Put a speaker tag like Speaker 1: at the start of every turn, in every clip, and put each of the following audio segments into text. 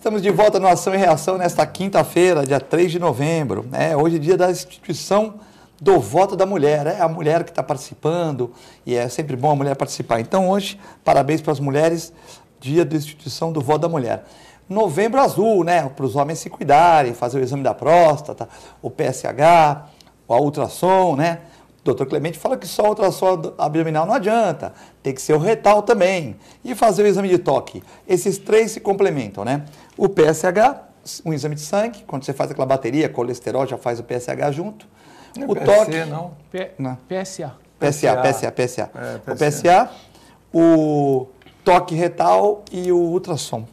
Speaker 1: Estamos de volta no Ação e Reação nesta quinta-feira, dia 3 de novembro. Hoje é dia da instituição do voto da mulher. É a mulher que está participando e é sempre bom a mulher participar. Então hoje, parabéns para as mulheres, dia da instituição do voto da mulher. Novembro azul, para os homens se cuidarem, fazer o exame da próstata, o PSH, o ultrassom, O doutor Clemente fala que só o ultrassom abdominal não adianta, tem que ser o retal também. E fazer o exame de toque. Esses três se complementam, O PSH, um exame de sangue, quando você faz aquela bateria, colesterol, já faz o PSH junto. O toque...
Speaker 2: não?
Speaker 3: PSA.
Speaker 1: PSA. O PSA, o toque retal e o ultrassom,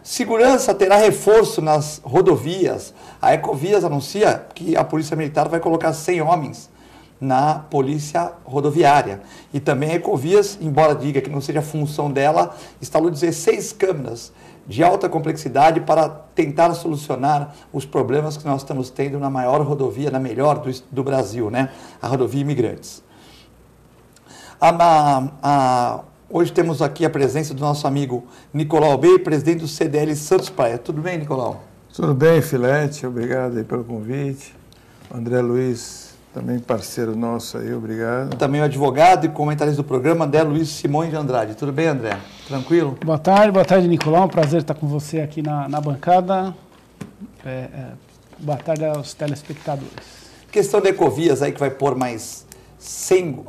Speaker 1: Segurança terá reforço nas rodovias. A Ecovias anuncia que a Polícia Militar vai colocar 100 homens na polícia rodoviária. E também a Ecovias, embora diga que não seja função dela, instalou 16 câmeras de alta complexidade para tentar solucionar os problemas que nós estamos tendo na maior rodovia, na melhor do Brasil, a rodovia Imigrantes. Hoje temos aqui a presença do nosso amigo Nicolau Albey, presidente do CDL Santos Praia. Tudo bem, Nicolau?
Speaker 2: Tudo bem, Filete. Obrigado aí pelo convite. André Luiz, também parceiro nosso aí, obrigado.
Speaker 1: Também o advogado e comentarista do programa, André Luiz Simões de Andrade. Tudo bem, André? Tranquilo?
Speaker 3: Boa tarde, Nicolau. Um prazer estar com você aqui na bancada. Boa tarde aos telespectadores.
Speaker 1: Questão da Ecovias aí que vai pôr mais 100,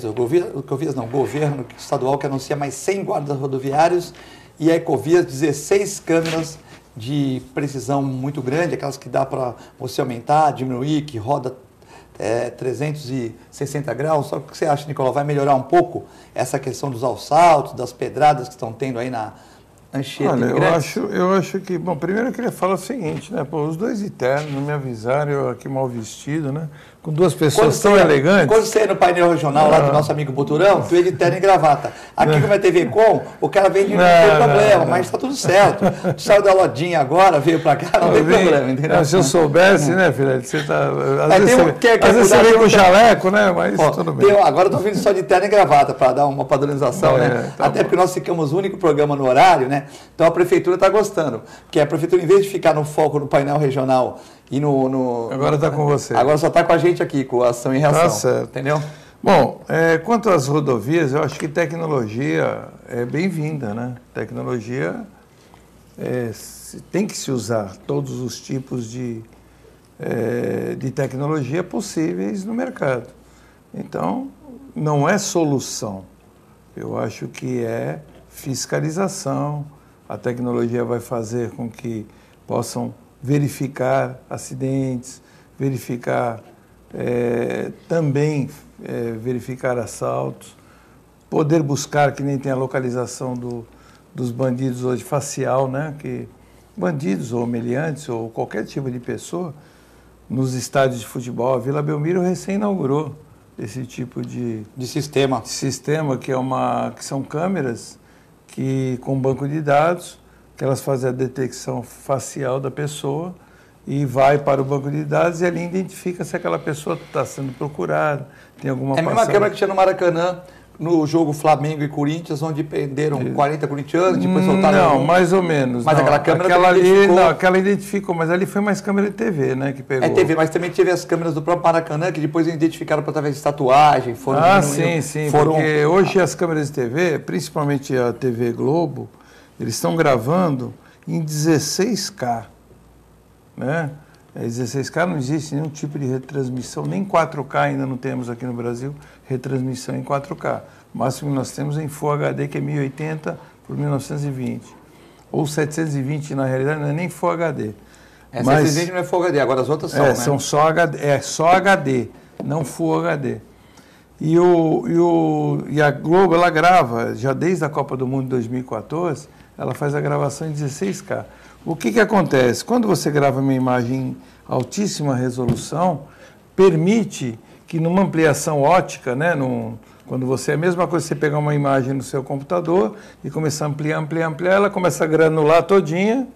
Speaker 1: o governo estadual que anuncia mais 100 guardas rodoviários e a Ecovias 16 câmeras de precisão muito grande, aquelas que dá para você aumentar, diminuir, que roda 360 graus. Só que o que você acha, Nicolau, vai melhorar um pouco essa questão dos assaltos, das pedradas que estão tendo aí na Anchieta?
Speaker 2: Olha, eu acho que... Bom, primeiro eu queria falar o seguinte, os dois internos não me avisaram, eu aqui mal vestido, com duas pessoas tão elegantes.
Speaker 1: Quando você ia no painel regional lá do nosso amigo Buturão, tu ia de terno e gravata. Aqui como é TV Com, o cara vem de não tem problema, mas está tudo certo. Tu saiu da lodinha agora, veio para cá, não tem problema, entendeu?
Speaker 2: Se eu soubesse, filha, você tá... Às vezes você vem com jaleco, mas tudo bem.
Speaker 1: Agora eu estou vindo só de terno e gravata para dar uma padronização, Até porque nós ficamos o único programa no horário, Então a prefeitura está gostando. Porque a prefeitura, em vez de ficar no foco no painel regional e
Speaker 2: Agora está com você.
Speaker 1: Agora só está com a gente aqui, com a Ação e Reação.
Speaker 2: Tá certo.
Speaker 1: Entendeu?
Speaker 2: Bom, quanto às rodovias, eu acho que tecnologia é bem-vinda, Tecnologia tem que se usar todos os tipos de tecnologia possíveis no mercado. Então, não é solução. Eu acho que é fiscalização. A tecnologia vai fazer com que possam verificar acidentes, verificar também verificar assaltos, poder buscar, que nem tem a localização dos bandidos hoje facial, que bandidos ou meliantes ou qualquer tipo de pessoa, nos estádios de futebol, a Vila Belmiro recém inaugurou esse tipo de
Speaker 1: sistema.
Speaker 2: Que são câmeras com banco de dados, que elas fazem a detecção facial da pessoa e vai para o banco de dados e ali identifica se aquela pessoa está sendo procurada, tem alguma
Speaker 1: passagem. É a mesma câmera que tinha no Maracanã, no jogo Flamengo e Corinthians, onde prenderam 40 corintianos, depois soltaram...
Speaker 2: Não, mais ou menos.
Speaker 1: Mas aquela câmera
Speaker 2: aquela identificou, mas ali foi mais câmera de TV, que pegou.
Speaker 1: TV, mas também teve as câmeras do próprio Maracanã, que depois identificaram através de tatuagem,
Speaker 2: sim, porque hoje as câmeras de TV, principalmente a TV Globo, eles estão gravando em 16K, 16K não existe nenhum tipo de retransmissão, nem 4K ainda não temos aqui no Brasil, retransmissão em 4K. O máximo que nós temos é em Full HD, que é 1080 por 1920. Ou 720, na realidade, não é nem Full HD.
Speaker 1: 720 não é Full HD, agora as outras são,
Speaker 2: são só HD, só HD, não Full HD. E a Globo, ela grava, já desde a Copa do Mundo de 2014, ela faz a gravação em 16K. O que acontece? Quando você grava uma imagem em altíssima resolução, permite que numa ampliação ótica, quando você, é a mesma coisa que você pegar uma imagem no seu computador e começar a ampliar, ela começa a granular todinha,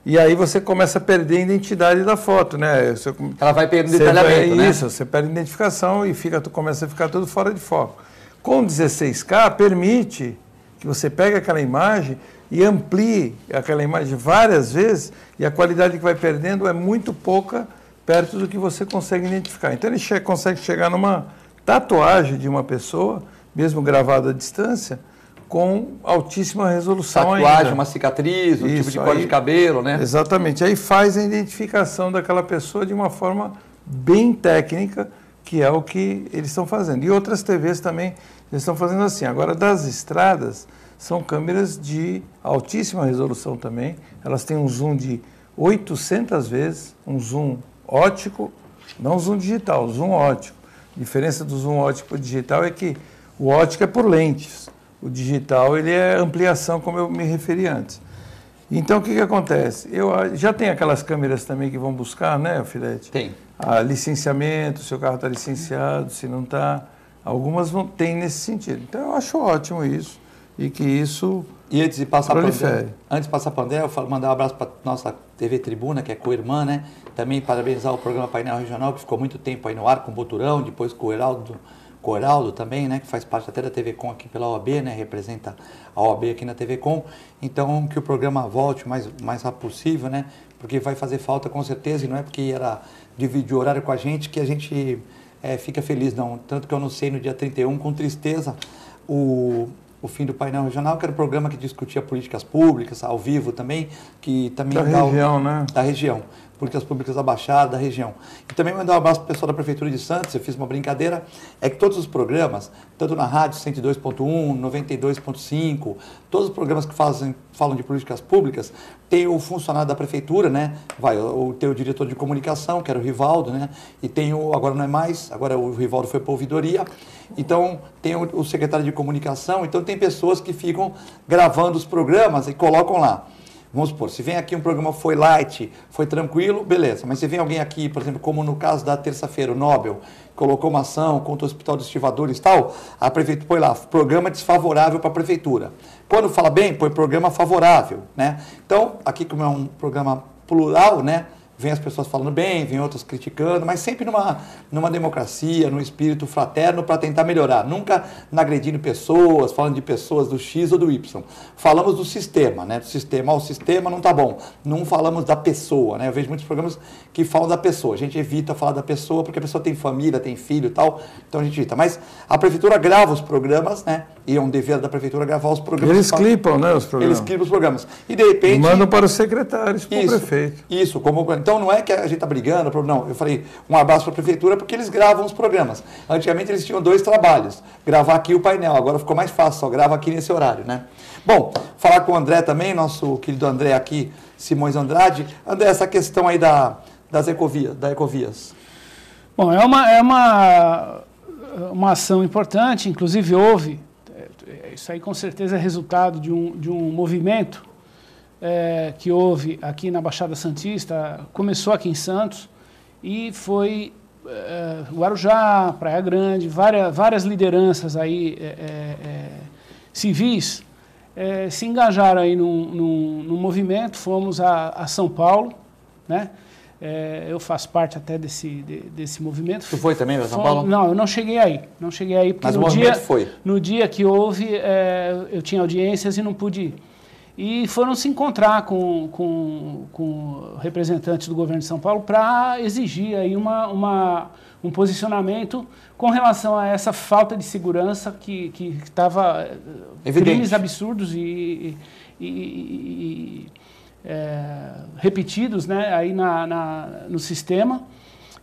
Speaker 2: e aí você começa a perder a identidade da foto,
Speaker 1: Ela vai perdendo detalhamento,
Speaker 2: Isso, você perde a identificação e começa a ficar tudo fora de foco. Com 16K, permite que você pega aquela imagem e amplie aquela imagem várias vezes e a qualidade que vai perdendo é muito pouca perto do que você consegue identificar. Então ele consegue chegar numa tatuagem de uma pessoa, mesmo gravada à distância, com altíssima resolução
Speaker 1: tatuagem,
Speaker 2: ainda.
Speaker 1: uma cicatriz, um tipo de corte
Speaker 2: aí,
Speaker 1: de cabelo, né?
Speaker 2: Exatamente. Aí faz a identificação daquela pessoa de uma forma bem técnica, que é o que eles estão fazendo. E outras TVs também estão fazendo assim. Agora, das estradas, são câmeras de altíssima resolução também. Elas têm um zoom de 800 vezes, um zoom óptico, não zoom digital, zoom óptico. A diferença do zoom óptico para o digital é que o óptico é por lentes. O digital ele é ampliação, como eu me referi antes. Então, o que acontece? Já tem aquelas câmeras também que vão buscar, né, Filete?
Speaker 1: Tem.
Speaker 2: Licenciamento, se o carro está licenciado, se não está. Algumas tem nesse sentido. Então, eu acho ótimo isso e que isso
Speaker 1: E antes de passar para
Speaker 2: prolifere.
Speaker 1: Antes de passar para o André, eu mandar um abraço para nossa TV Tribuna, que é co-irmã, né? Também parabenizar o programa Painel Regional, que ficou muito tempo aí no ar com o Boturão, depois com o Heraldo também, né, que faz parte até da TV Com aqui pela OAB, né, representa a OAB aqui na TV Com. Então, que o programa volte o mais rápido possível, né, porque vai fazer falta com certeza, e não é porque era dividir o horário com a gente que a gente fica feliz, não. Tanto que eu anunciei no dia 31, com tristeza, o fim do Painel Regional, que era um programa que discutia políticas públicas, ao vivo também, que também
Speaker 2: da região, né?
Speaker 1: Da região. Políticas públicas da Baixada, da região. E também mandar um abraço para o pessoal da Prefeitura de Santos, eu fiz uma brincadeira, é que todos os programas, tanto na rádio 102.1, 92.5, todos os programas que falam de políticas públicas, tem o funcionário da Prefeitura, né? Tem o diretor de comunicação, que era o Rivaldo, né? E tem agora não é mais, agora o Rivaldo foi para a ouvidoria, então tem o secretário de comunicação, então tem pessoas que ficam gravando os programas e colocam lá. Vamos supor, se vem aqui um programa foi light, foi tranquilo, beleza. Mas se vem alguém aqui, por exemplo, como no caso da terça-feira, o Nobel, colocou uma ação contra o Hospital dos Estivadores e tal, a prefeitura põe lá, programa desfavorável para a prefeitura. Quando fala bem, põe programa favorável, né? Então, aqui como é um programa plural, né? Vem as pessoas falando bem, vem outras criticando, mas sempre numa democracia, num espírito fraterno para tentar melhorar. Nunca agredindo pessoas, falando de pessoas do X ou do Y. Falamos do sistema, né? Do sistema, o sistema não está bom. Não falamos da pessoa, né? Eu vejo muitos programas que falam da pessoa. A gente evita falar da pessoa porque a pessoa tem família, tem filho e tal, então a gente evita. Mas a prefeitura grava os programas, né? E é um dever da prefeitura gravar os programas.
Speaker 2: Eles clipam, né, os programas.
Speaker 1: Eles clipam os programas. E de repente...
Speaker 2: E mandam para os secretários, para o prefeito.
Speaker 1: Isso, então não é que a gente está brigando, não, eu falei um abraço para a prefeitura porque eles gravam os programas. Antigamente eles tinham 2 trabalhos, gravar aqui o painel, agora ficou mais fácil, só grava aqui nesse horário, né? Bom, falar com o André também, nosso querido André aqui, Simões Andrade. André, essa questão aí da Ecovias.
Speaker 3: Bom, é uma ação importante, inclusive houve, isso aí com certeza é resultado de um movimento que houve aqui na Baixada Santista, começou aqui em Santos e foi Guarujá, Praia Grande, várias lideranças aí civis se engajaram aí num movimento. Fomos a São Paulo, né? Eu faço parte até desse movimento.
Speaker 1: Tu foi também para São Paulo?
Speaker 3: Não, eu não cheguei aí. Porque
Speaker 1: mas o movimento foi?
Speaker 3: No dia que houve, eu tinha audiências e não pude ir. E foram se encontrar com representantes do governo de São Paulo para exigir aí um posicionamento com relação a essa falta de segurança que estava... Crimes absurdos e repetidos, né, aí no sistema.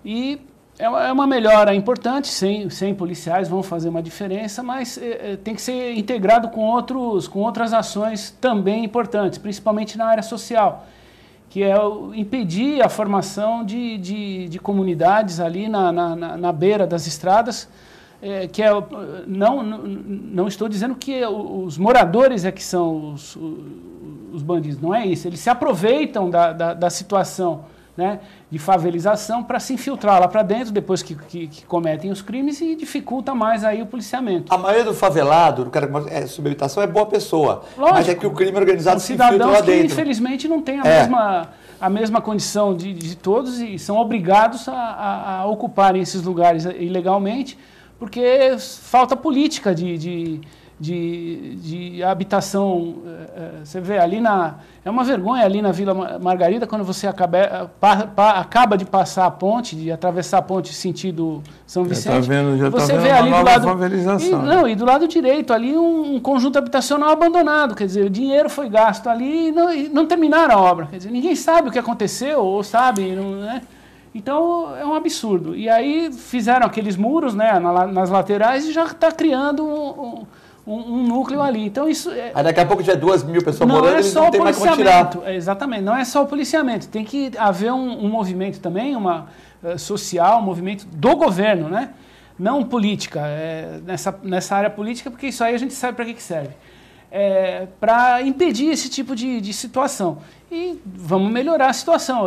Speaker 3: E é uma melhora importante, 100 policiais vão fazer uma diferença, mas tem que ser integrado com outras ações também importantes, principalmente na área social, que é impedir a formação de comunidades ali na beira das estradas, não estou dizendo que os moradores é que são os bandidos, não é isso, eles se aproveitam da situação, né, de favelização para se infiltrar lá para dentro depois que cometem os crimes e dificulta mais aí o policiamento.
Speaker 1: A maioria do favelado, do cara que sob habitação, é boa pessoa. Lógico, mas é que o crime organizado se infiltra lá dentro. Que
Speaker 3: infelizmente não tem a mesma condição de todos e são obrigados a ocuparem esses lugares ilegalmente porque falta política de de habitação. Você vê ali é uma vergonha ali na Vila Margarida, quando você acaba de passar a ponte, de atravessar a ponte sentido São Vicente.
Speaker 2: Você vê ali do lado
Speaker 3: e do lado direito ali um conjunto habitacional abandonado, quer dizer, o dinheiro foi gasto ali e não terminaram a obra, quer dizer, ninguém sabe o que aconteceu, ou sabe, né? Então é um absurdo. E aí fizeram aqueles muros, né, nas laterais e já está criando um núcleo ali. Então isso
Speaker 1: aí daqui a pouco já é 2.000 pessoas morando, eles não tem mais como tirar.
Speaker 3: Exatamente, não é só o policiamento, tem que haver um movimento também, social, um movimento do governo, né? Não política, nessa área política, porque isso aí a gente sabe para que serve. Para impedir esse tipo de situação. E vamos melhorar a situação.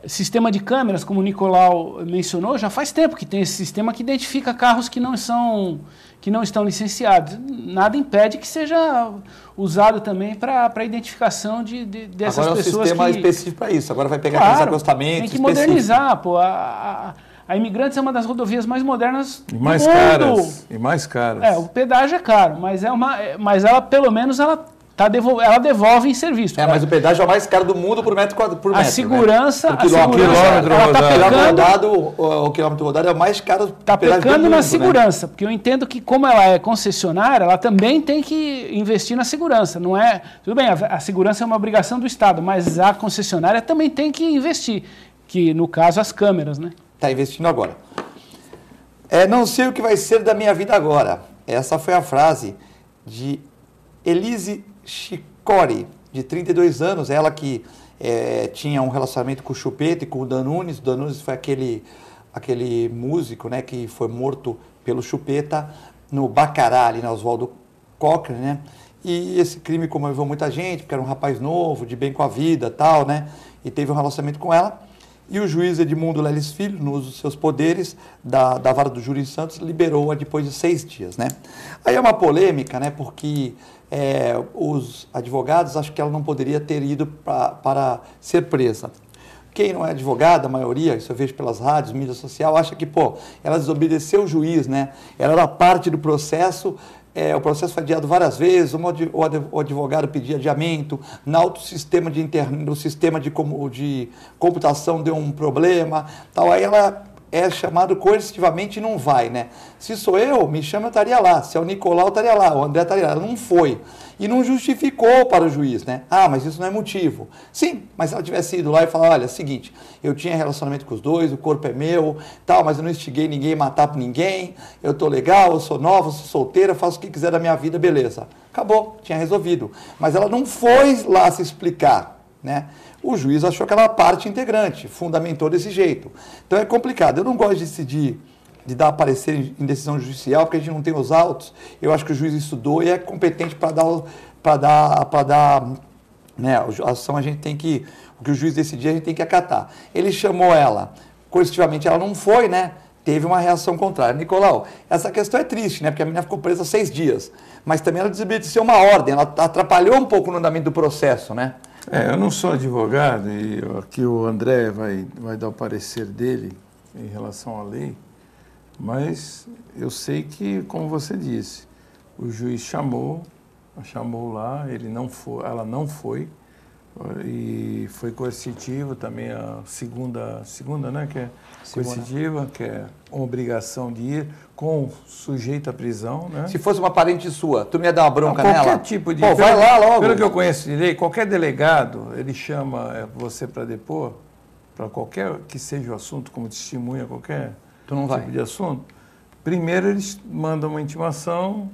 Speaker 3: Sistema de câmeras, como o Nicolau mencionou, já faz tempo que tem esse sistema que identifica carros que não estão licenciados. Nada impede que seja usado também para a identificação dessas
Speaker 1: agora
Speaker 3: pessoas.
Speaker 1: Agora é um sistema específico para isso. Agora vai pegar aqueles acostamentos.
Speaker 3: Tem que modernizar, pô. A Imigrantes é uma das rodovias mais modernas
Speaker 2: do mundo. E mais caras.
Speaker 3: O pedágio é caro, mas ela pelo menos ela devolve em serviço.
Speaker 1: Mas o pedágio é o mais caro do mundo por metro.
Speaker 3: A segurança,
Speaker 1: né? O quilômetro rodado é o mais caro.
Speaker 3: Está pecando na segurança, porque eu entendo que como ela é concessionária, ela também tem que investir na segurança. Não é, tudo bem, a segurança é uma obrigação do Estado, mas a concessionária também tem que investir, que no caso as câmeras, né?
Speaker 1: Está investindo agora. Não sei o que vai ser da minha vida agora. Essa foi a frase de Elise Chicori, de 32 anos, ela que tinha um relacionamento com o Chupeta e com o Dan Nunes. O Dan Nunes foi aquele músico, né, que foi morto pelo Chupeta no Bacará, ali na Oswaldo Cochrane, né? E esse crime comoveu muita gente, porque era um rapaz novo, de bem com a vida, tal, né? E teve um relacionamento com ela. E o juiz Edmundo Leles Filho, no uso dos seus poderes, da vara do júri em Santos, liberou-a depois de 6 dias, né? Aí é uma polêmica, né? Porque os advogados acham que ela não poderia ter ido para ser presa. Quem não é advogado, a maioria, isso eu vejo pelas rádios, mídia social, acha que, ela desobedeceu o juiz, né? Ela era parte do processo. O processo foi adiado várias vezes, o advogado pedia adiamento, no sistema de computação deu um problema, tal, aí ela é chamada coercitivamente e não vai, né? Se sou eu, me chama, eu estaria lá, se é o Nicolau, eu estaria lá, o André estaria lá, ela não foi. E não justificou para o juiz, né? Mas isso não é motivo. Sim, mas se ela tivesse ido lá e falar, olha, é o seguinte, eu tinha relacionamento com os dois, o corpo é meu, tal, mas eu não instiguei ninguém a matar por ninguém, eu tô legal, eu sou nova, eu sou solteira, faço o que quiser da minha vida, beleza. Acabou, tinha resolvido. Mas ela não foi lá se explicar, né? O juiz achou que ela era parte integrante, fundamentou desse jeito. Então é complicado. Eu não gosto de decidir, de dar parecer em decisão judicial, porque a gente não tem os autos. Eu acho que o juiz estudou e é competente para dar, né, a ação a gente tem que, o que o juiz decidir a gente tem que acatar. Ele chamou ela, coercitivamente ela não foi, né? Teve uma reação contrária. Nicolau, essa questão é triste, né? Porque a menina ficou presa 6 dias. Mas também ela desobedeceu uma ordem, ela atrapalhou um pouco no andamento do processo, né?
Speaker 2: Eu não sou advogado e aqui o André vai dar o parecer dele em relação à lei, mas eu sei que, como você disse, o juiz chamou lá, ela não foi, e foi coercitivo também a segunda, né, que é coercitiva, que é uma obrigação de ir com sujeito à prisão, né?
Speaker 1: Se fosse uma parente sua, tu não ia dar uma bronca nela?
Speaker 2: Qualquer tipo de...
Speaker 1: vai lá logo.
Speaker 2: Pelo que eu conheço de lei, qualquer delegado, ele chama você para depor, para qualquer que seja o assunto, como testemunha, qualquer tipo de assunto. Primeiro eles mandam uma intimação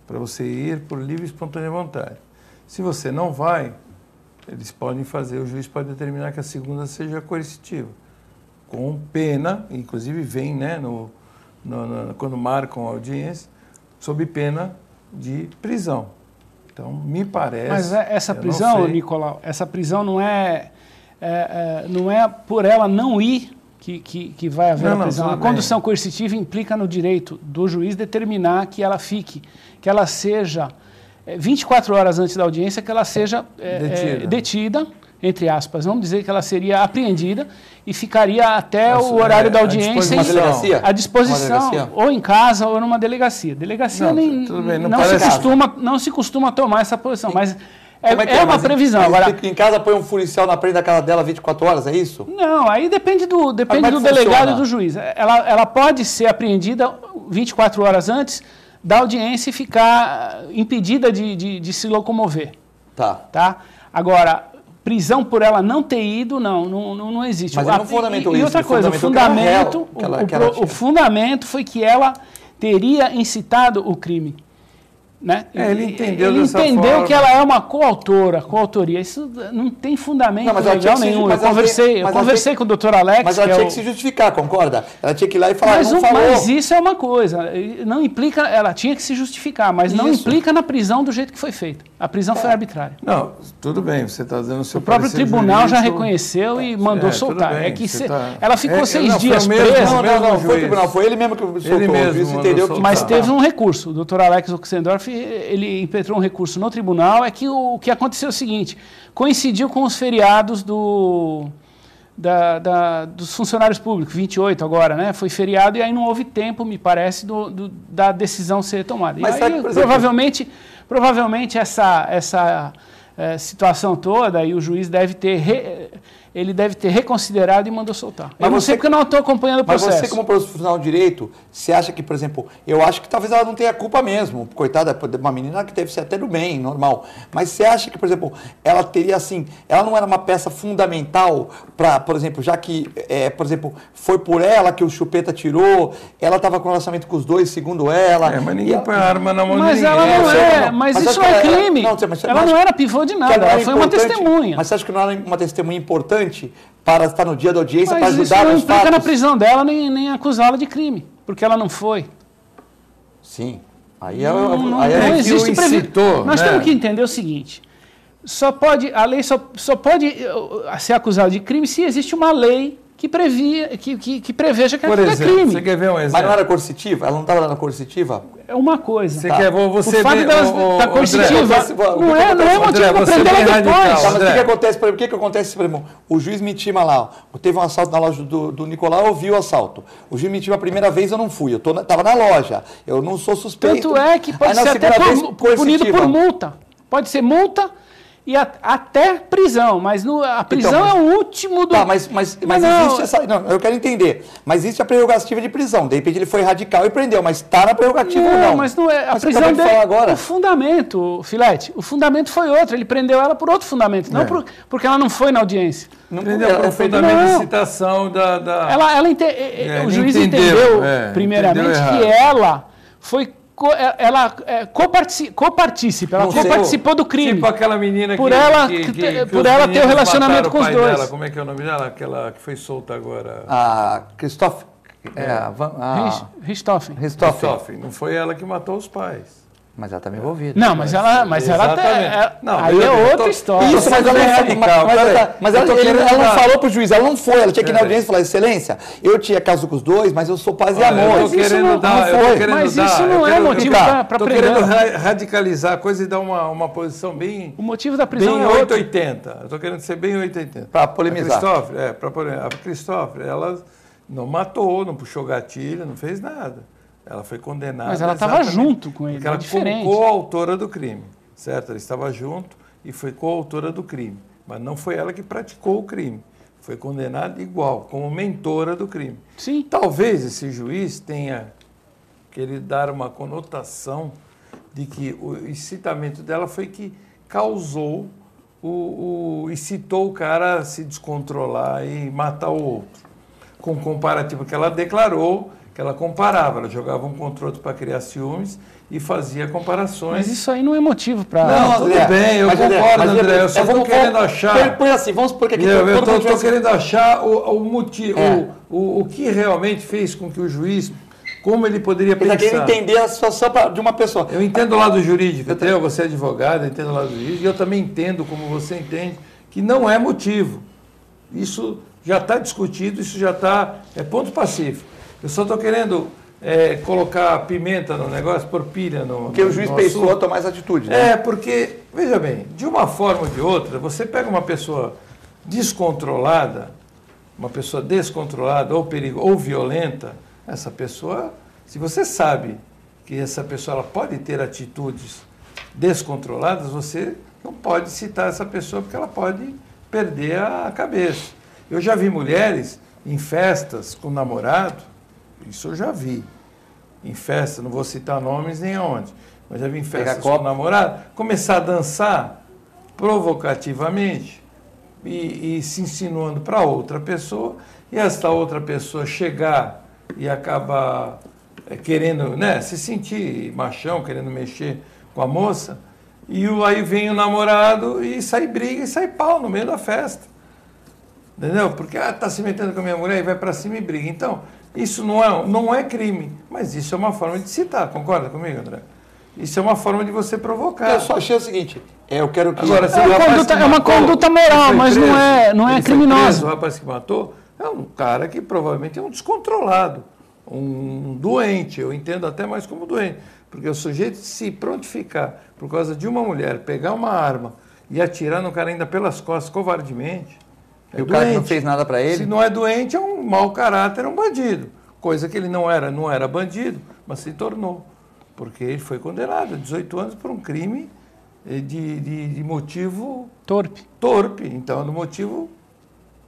Speaker 2: para você ir por livre e espontânea vontade. Se você não vai, eles podem fazer, o juiz pode determinar que a segunda seja coercitiva, com pena, inclusive vem, né, quando marcam a audiência, sob pena de prisão. Então, me parece...
Speaker 3: Mas essa prisão, Nicolau, essa prisão não é por ela não ir que vai haver a prisão. A condução coercitiva implica no direito do juiz determinar que ela fique, que ela seja... 24 horas antes da audiência, que ela seja detida, entre aspas, vamos dizer que ela seria apreendida e ficaria até o horário da audiência
Speaker 1: à
Speaker 3: disposição, ou em casa ou numa delegacia. Delegacia não se costuma tomar essa posição, mas é uma previsão.
Speaker 1: Agora, em casa põe um policial na frente da casa dela 24 horas, é isso?
Speaker 3: Não, aí depende do delegado e do juiz. Ela pode ser apreendida 24 horas antes da audiência e ficar impedida de se locomover. Tá? Agora, prisão por ela não ter ido, não existe.
Speaker 1: Mas não fundamentou isso.
Speaker 3: E outra coisa, o fundamento foi que ela teria incitado o crime. Né?
Speaker 2: Ele entendeu
Speaker 3: que ela é uma coautoria. Isso não tem fundamento legal nenhum. Eu conversei com o doutor Alex.
Speaker 1: Mas ela tinha que se justificar, concorda? Ela tinha que ir lá e falar,
Speaker 3: mas isso é uma coisa. Não implica, ela tinha que se justificar, mas não implica na prisão do jeito que foi feita. A prisão foi arbitrária.
Speaker 2: Não, tudo bem, você está dando o seu
Speaker 3: O próprio tribunal já reconheceu e mandou soltar.
Speaker 2: Bem,
Speaker 3: ela ficou 6 dias presa.
Speaker 1: Não, foi o tribunal, foi ele mesmo que soltou. Entendeu?
Speaker 3: Mas teve um recurso. O doutor Alex Oxendorf, ele impetrou um recurso no tribunal. O que aconteceu é o seguinte: coincidiu com os feriados dos funcionários públicos, 28 agora, né? Foi feriado e aí não houve tempo, me parece, da decisão ser tomada.
Speaker 1: Mas
Speaker 3: e aí, provavelmente essa situação toda, e o juiz deve ter reconsiderado e mandou soltar.
Speaker 1: Mas
Speaker 3: não sei porque eu não estou acompanhando o processo.
Speaker 1: Mas você, como profissional de direito, você acha que, por exemplo, eu acho que talvez ela não tenha culpa mesmo, coitada, uma menina que deve ser até do bem, normal, mas você acha que, por exemplo, ela teria assim, ela não era uma peça fundamental para, por exemplo, já que, por exemplo, foi por ela que o Chupeta tirou, ela estava com relacionamento com os dois, segundo ela.
Speaker 2: Mas ninguém põe a arma na mão de ninguém.
Speaker 3: Ela não é, mas isso é crime. Ela não era pivô de nada, ela foi uma testemunha.
Speaker 1: Mas você acha que não era uma testemunha importante para estar no dia da audiência, para ajudar nos fatos?
Speaker 3: Mas isso não implica na prisão dela, nem acusá-la de crime, porque ela não foi.
Speaker 1: Sim. Aí
Speaker 3: não existe previsão. Nós temos que entender o seguinte: a lei só pode ser acusada de crime se existe uma lei que preveja que aquilo é crime.
Speaker 2: Você quer ver um exemplo?
Speaker 1: Mas não era coercitiva? Ela não estava na coercitiva?
Speaker 3: É uma coisa.
Speaker 2: O
Speaker 3: fato da coercitiva não é motivo para prender ela depois.
Speaker 1: Mas o que acontece? Por exemplo, o juiz me intima lá, teve um assalto na loja do Nicolau, eu vi o assalto. O juiz me intima a primeira vez, eu não fui, eu estava na loja, eu não sou suspeito.
Speaker 3: Tanto é que pode ser até punido por multa. Pode ser multa e até prisão, mas a prisão é o último do...
Speaker 1: Tá, mas existe essa... Não, eu quero entender. Mas existe a prerrogativa de prisão. De repente ele foi radical e prendeu, mas está na prerrogativa ou não?
Speaker 3: Mas não é. A prisão dele agora. O fundamento, Filete, o fundamento foi outro. Ele prendeu ela por outro fundamento, não porque ela não foi na audiência.
Speaker 2: Não prendeu por fundamento de citação da...
Speaker 3: O juiz entendeu primeiramente que ela foi... Ela copartícipe, ela coparticipou do crime.
Speaker 2: Tipo aquela menina
Speaker 3: por ela ter o relacionamento com os dois.
Speaker 2: Dela. Como é que é o nome dela? Aquela que foi solta agora.
Speaker 1: A Christophe.
Speaker 3: Richthofen.
Speaker 2: Não foi ela que matou os pais.
Speaker 1: Mas ela está envolvida.
Speaker 3: Não, mas ela aí é outra história.
Speaker 1: Isso, mas ela é radical. Mas ela não falou para o juiz, ela não foi. Ela tinha que ir na audiência e falar: Excelência, eu tinha caso com os dois, mas eu sou paz e amor.
Speaker 3: Mas isso não é motivo para prender.
Speaker 2: Estou querendo radicalizar a coisa e dar uma posição bem...
Speaker 3: O motivo da prisão
Speaker 2: bem
Speaker 3: é
Speaker 2: 880. Estou querendo ser bem 880.
Speaker 1: Para polemizar.
Speaker 2: A Christophe, ela não matou, não puxou gatilho, não fez nada. Ela foi condenada.
Speaker 3: Mas ela estava junto com ele,
Speaker 2: porque ela foi coautora do crime, certo? Ela estava junto e foi coautora do crime. Mas não foi ela que praticou o crime. Foi condenada igual, como mentora do crime.
Speaker 3: Sim.
Speaker 2: Talvez esse juiz tenha querido dar uma conotação de que o incitamento dela foi que causou, incitou o cara a se descontrolar e matar o outro. Com comparativo que ela declarou, que ela comparava, ela jogava um contra o outro para criar ciúmes e fazia comparações.
Speaker 3: Mas isso aí não é motivo para...
Speaker 2: Não, tudo bem, eu concordo, André, eu só estou querendo achar...
Speaker 1: Põe assim, vamos supor que aqui...
Speaker 2: Eu estou querendo achar o motivo, o que realmente fez com que o juiz, como ele poderia pensar.
Speaker 1: Ele está querendo entender a situação de uma pessoa.
Speaker 2: Eu entendo o lado jurídico, você é advogado, eu entendo o lado jurídico, e eu também entendo, como você entende, que não é motivo. Isso já está discutido, isso já está... É ponto pacífico. Eu só estou querendo colocar pimenta no negócio, pôr pilha no...
Speaker 1: Porque o juiz pensou tomar essa atitude, né?
Speaker 2: Porque, veja bem, de uma forma ou de outra, você pega uma pessoa descontrolada, uma pessoa descontrolada ou ou violenta, essa pessoa, se você sabe que essa pessoa ela pode ter atitudes descontroladas, você não pode citar essa pessoa porque ela pode perder a cabeça. Eu já vi mulheres em festas com namorado, isso eu já vi. Em festa, não vou citar nomes nem aonde, mas já vi em festas com namorado, começar a dançar provocativamente e se insinuando para outra pessoa, e esta outra pessoa chegar e acabar querendo, né, se sentir machão, querendo mexer com a moça, e aí vem o namorado e sai briga e sai pau no meio da festa. Entendeu? Porque tá se metendo com a minha mulher e vai para cima e briga. Então, isso não é crime, mas isso é uma forma de citar. Concorda comigo, André? Isso é uma forma de você provocar.
Speaker 1: Eu só achei o seguinte, eu quero que...
Speaker 2: Agora,
Speaker 3: é uma conduta moral, mas não é criminosa.
Speaker 2: O rapaz que matou é um cara que provavelmente é um descontrolado, um doente, eu entendo até mais como doente, porque o sujeito se prontificar por causa de uma mulher, pegar uma arma e atirar no cara ainda pelas costas covardemente...
Speaker 1: E o cara que não fez nada para ele?
Speaker 2: Se não é doente, é um mau caráter, é um bandido. Coisa que ele não era bandido, mas se tornou. Porque ele foi condenado a 18 anos por um crime de motivo... Torpe. Então, do motivo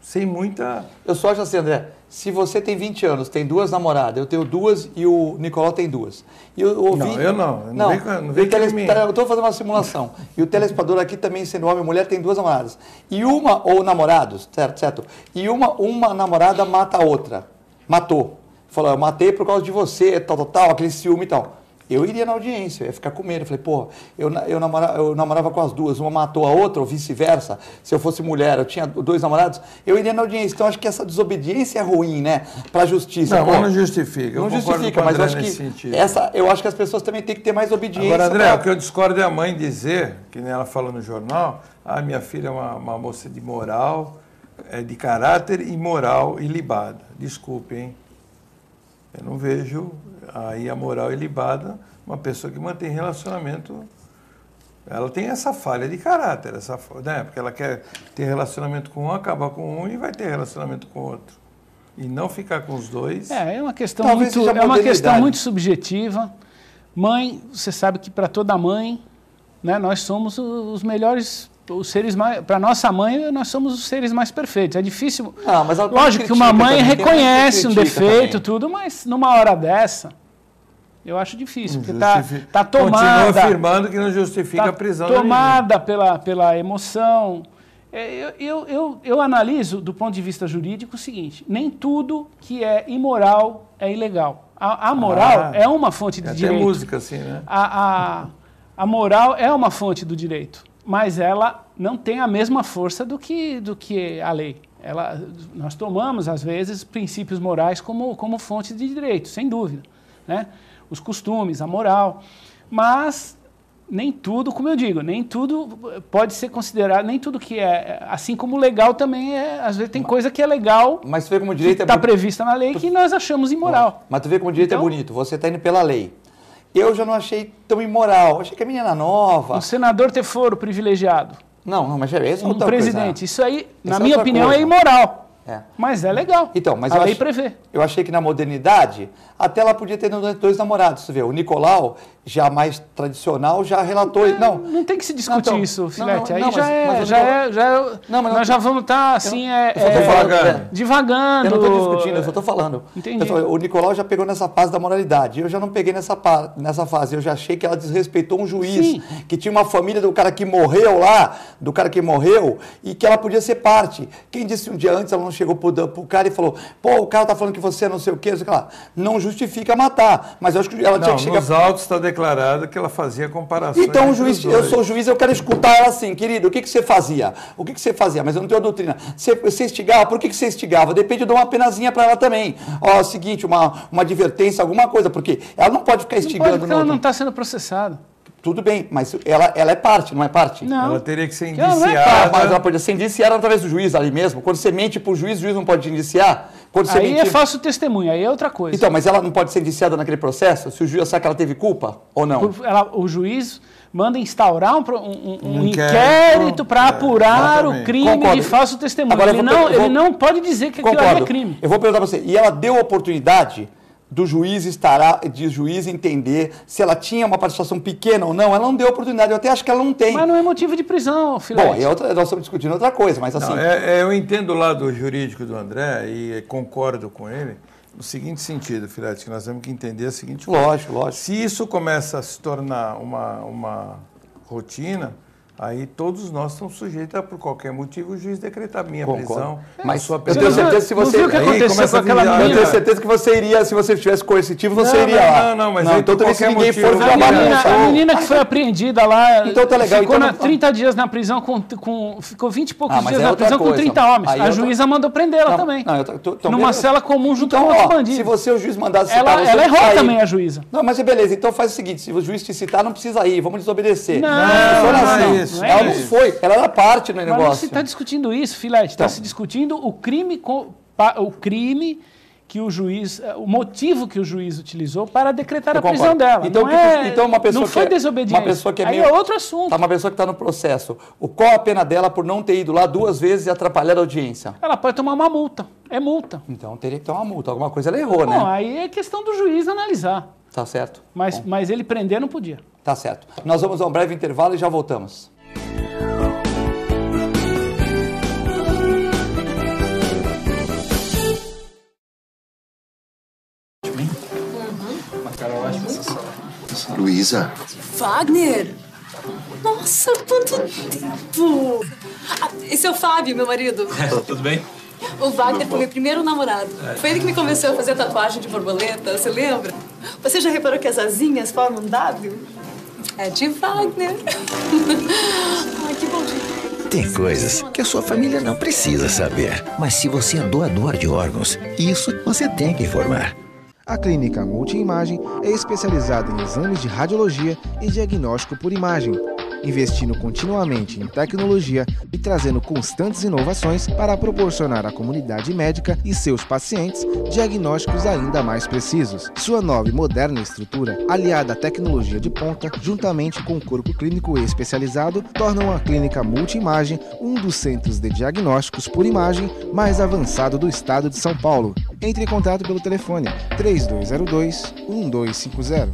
Speaker 2: sem muita...
Speaker 1: Eu só acho assim, André, se você tem 20 anos, tem 2 namoradas, eu tenho 2 e o Nicolau tem 2. E eu ouvi...
Speaker 2: Não, eu não. Não vem
Speaker 1: eu estou fazendo uma simulação. E o telespectador aqui também, sendo homem e mulher, tem 2 namoradas. E ou namorados, certo? E uma namorada mata a outra. Matou. Falou, eu matei por causa de você, tal, aquele ciúme e tal. Eu iria na audiência, eu ia ficar com medo. Eu falei, pô, eu namorava com as 2, uma matou a outra, ou vice-versa. Se eu fosse mulher, eu tinha 2 namorados, eu iria na audiência. Então, acho que essa desobediência é ruim, né? Para a justiça.
Speaker 2: Não justifica.
Speaker 1: Não justifica, mas eu acho que eu acho que as pessoas também têm que ter mais obediência.
Speaker 2: Agora, André, o que eu discordo é a mãe dizer, que nem ela fala no jornal, minha filha é uma moça de moral, de caráter e moral ilibada. Desculpe, hein? Eu não vejo aí a moral ilibada, uma pessoa que mantém relacionamento, ela tem essa falha de caráter, né? Porque ela quer ter relacionamento com um, acabar com um e vai ter relacionamento com o outro. E não ficar com os 2.
Speaker 3: É uma questão muito subjetiva. Mãe, você sabe que para toda mãe, né, nós somos os melhores... Os seres mais, para nossa mãe, nós somos os seres mais perfeitos. É difícil.
Speaker 1: Não, mas
Speaker 3: lógico que uma mãe reconhece um defeito, tudo, mas numa hora dessa, eu acho difícil, porque tá tomada.
Speaker 2: Continua afirmando que não justifica a prisão.
Speaker 3: Tomada pela emoção. Eu analiso do ponto de vista jurídico o seguinte: nem tudo que é imoral é ilegal. A moral é uma fonte de direito.
Speaker 2: Tem música assim, né?
Speaker 3: A moral é uma fonte do direito. Mas ela não tem a mesma força do que a lei. Nós tomamos, às vezes, princípios morais como fonte de direito, sem dúvida, né? Os costumes, a moral. Mas nem tudo, como eu digo, nem tudo pode ser considerado, nem tudo que é, assim como legal também é, às vezes tem coisa que é legal,
Speaker 1: mas tu vê como o direito
Speaker 3: está prevista na lei que nós achamos imoral.
Speaker 1: Mas tu vê como o direito é bonito, você está indo pela lei. Eu já não achei tão imoral. Achei que a menina nova...
Speaker 3: Um senador ter foro privilegiado.
Speaker 1: Não, mas esse é
Speaker 3: um presidente. Isso aí, na
Speaker 1: é
Speaker 3: minha opinião, é imoral.
Speaker 1: É.
Speaker 3: Mas é legal.
Speaker 1: Então, mas
Speaker 3: a lei prevê.
Speaker 1: Eu achei que na modernidade, até ela podia ter 2 namorados. Você vê, o Nicolau, já mais tradicional, já relatou...
Speaker 3: Não tem que se discutir isso, Filete. Aí nós já vamos estar assim, divagando.
Speaker 1: Eu não estou discutindo, eu só estou falando.
Speaker 3: Entendi.
Speaker 1: O Nicolau já pegou nessa fase da moralidade. Eu já não peguei nessa fase. Eu já achei que ela desrespeitou um juiz, que tinha uma família do cara que morreu lá, e que ela podia ser parte. Quem disse um dia antes, ela não chegou pro cara e falou, pô, o cara tá falando que você é não sei o quê, não justifica matar, mas eu acho que ela tinha que chegar...
Speaker 2: Nos autos está declarado que ela fazia comparações.
Speaker 1: Então, eu sou juiz, eu quero escutar ela assim, querido, o que você fazia? O que você fazia? Mas eu não tenho doutrina. Você instigava? Por que você instigava? Depende, eu dou uma penazinha para ela também. Ó, seguinte, uma advertência, alguma coisa, porque ela não pode ficar instigando.
Speaker 3: Não pode, porque ela não está sendo processada.
Speaker 1: Tudo bem, mas ela é parte, não é parte?
Speaker 3: Não.
Speaker 2: Ela teria que ser indiciada.
Speaker 1: Mas ela podia ser indiciada através do juiz ali mesmo. Quando você mente para o juiz não pode te indiciar.
Speaker 3: Aí é falso testemunho, aí é outra coisa.
Speaker 1: Então, mas ela não pode ser indiciada naquele processo? Se o juiz achar que ela teve culpa ou não?
Speaker 3: O juiz manda instaurar um inquérito para apurar o crime de falso testemunho. Agora, ele não pode dizer que aquilo ali é crime.
Speaker 1: Eu vou perguntar para você, e ela deu oportunidade do juiz entender se ela tinha uma participação pequena ou não? Ela não deu oportunidade, eu até acho que ela não tem.
Speaker 3: Mas não é motivo de prisão, Filete.
Speaker 1: Bom, nós estamos discutindo outra coisa, mas assim...
Speaker 2: Não, eu entendo o lado jurídico do André e concordo com ele no seguinte sentido, Filete, que nós temos que entender a seguinte coisa.
Speaker 1: Lógico.
Speaker 2: Se isso começa a se tornar uma rotina, aí todos nós estamos sujeitos a, por qualquer motivo, o juiz decretar minha prisão.
Speaker 1: Mas
Speaker 2: sua
Speaker 1: eu tenho certeza que se você...
Speaker 3: Eu
Speaker 1: tenho certeza que você iria, se você tivesse coercitivo, você iria lá.
Speaker 2: Não, mas
Speaker 1: então também se ninguém for, fica
Speaker 3: a menina que foi apreendida lá,
Speaker 1: então tá legal,
Speaker 3: ficou 30 dias na prisão, ficou 20 e poucos dias na prisão com 30 homens. A juíza mandou prendê-la também. Numa cela comum junto com outros bandidos.
Speaker 1: Se você, o juiz, mandasse
Speaker 3: citar, ela errou também, a juíza.
Speaker 1: Não, mas beleza, então faz o seguinte, se o juiz te citar, não precisa ir, vamos desobedecer.
Speaker 3: Não
Speaker 1: é isso. Ela não foi. Ela era parte no negócio.
Speaker 3: Mas você está discutindo isso, Filete. Está se discutindo o crime que o juiz, o motivo que o juiz utilizou para decretar a prisão dela.
Speaker 1: Então uma pessoa
Speaker 3: não foi desobediência.
Speaker 1: Uma pessoa que
Speaker 3: aí é outro assunto.
Speaker 1: Uma pessoa que está no processo. Qual a pena dela por não ter ido lá 2 vezes e atrapalhar a audiência?
Speaker 3: Ela pode tomar uma multa. É multa.
Speaker 1: Então teria que ter uma multa. Alguma coisa ela errou, né?
Speaker 3: Não, aí é questão do juiz analisar.
Speaker 1: Tá certo.
Speaker 3: Mas ele prender não podia.
Speaker 1: Tá certo. Nós vamos a um breve intervalo e já voltamos.
Speaker 4: Luísa.
Speaker 5: Wagner! Nossa, quanto tempo! Esse é o Fábio, meu marido.
Speaker 6: Tudo bem?
Speaker 5: O Wagner foi meu primeiro namorado. Foi ele que me convenceu a fazer tatuagem de borboleta, você lembra? Você já reparou que as asinhas formam um W? É de Wagner. Ai, que bom dia.
Speaker 7: Tem coisas que a sua família não precisa saber. Mas se você é doador de órgãos, isso você tem que informar.
Speaker 8: A Clínica Multiimagem é especializada em exames de radiologia e diagnóstico por imagem, investindo continuamente em tecnologia e trazendo constantes inovações para proporcionar à comunidade médica e seus pacientes diagnósticos ainda mais precisos. Sua nova e moderna estrutura, aliada à tecnologia de ponta, juntamente com o corpo clínico especializado, tornam a Clínica Multiimagem um dos centros de diagnósticos por imagem mais avançado do estado de São Paulo. Entre em contato pelo telefone 3202-1250.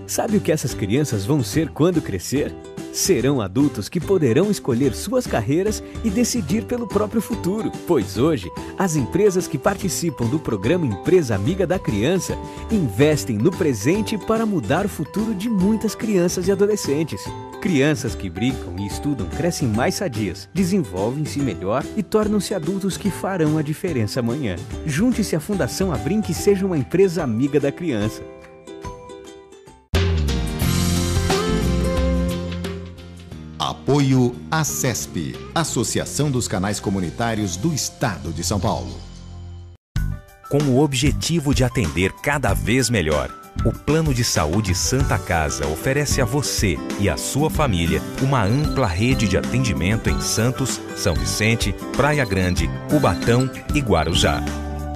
Speaker 9: Sabe o que essas crianças vão ser quando crescer? Serão adultos que poderão escolher suas carreiras e decidir pelo próprio futuro. Pois hoje, as empresas que participam do programa Empresa Amiga da Criança investem no presente para mudar o futuro de muitas crianças e adolescentes. Crianças que brincam e estudam crescem mais sadias, desenvolvem-se melhor e tornam-se adultos que farão a diferença amanhã. Junte-se à Fundação Abrinq e seja uma empresa amiga da criança.
Speaker 10: Apoio ACESP, Associação dos Canais Comunitários do Estado de São Paulo.
Speaker 11: Com o objetivo de atender cada vez melhor, o Plano de Saúde Santa Casa oferece a você e a sua família uma ampla rede de atendimento em Santos, São Vicente, Praia Grande, Cubatão e Guarujá.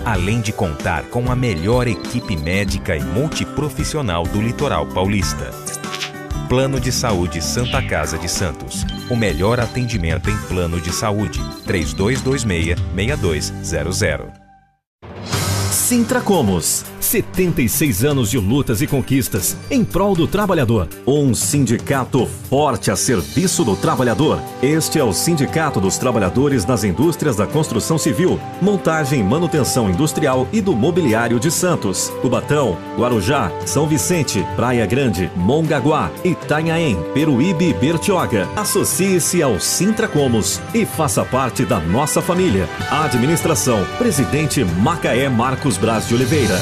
Speaker 11: Além de contar com a melhor equipe médica e multiprofissional do litoral paulista. Plano de Saúde Santa Casa de Santos. O melhor atendimento em plano de saúde. 3226-6200.
Speaker 12: Sintracomos. 76 anos de lutas e conquistas em prol do trabalhador. Um sindicato forte a serviço do trabalhador. Este é o Sindicato dos Trabalhadores das Indústrias da Construção Civil, Montagem e Manutenção Industrial e do Mobiliário de Santos, Cubatão, Guarujá, São Vicente, Praia Grande, Mongaguá, Itanhaém, Peruíbe e Bertioga. Associe-se ao Sintracomos e faça parte da nossa família. Administração, Presidente Macaé Marcos Braz de Oliveira.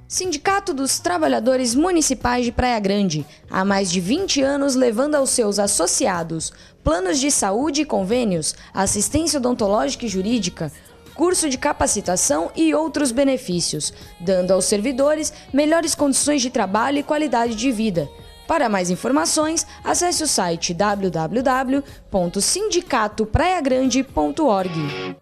Speaker 13: Sindicato dos Trabalhadores Municipais de Praia Grande, há mais de 20 anos levando aos seus associados planos de saúde e convênios, assistência odontológica e jurídica, curso de capacitação e outros benefícios, dando aos servidores melhores condições de trabalho e qualidade de vida. Para mais informações, acesse o site www.sindicatopraiagrande.org.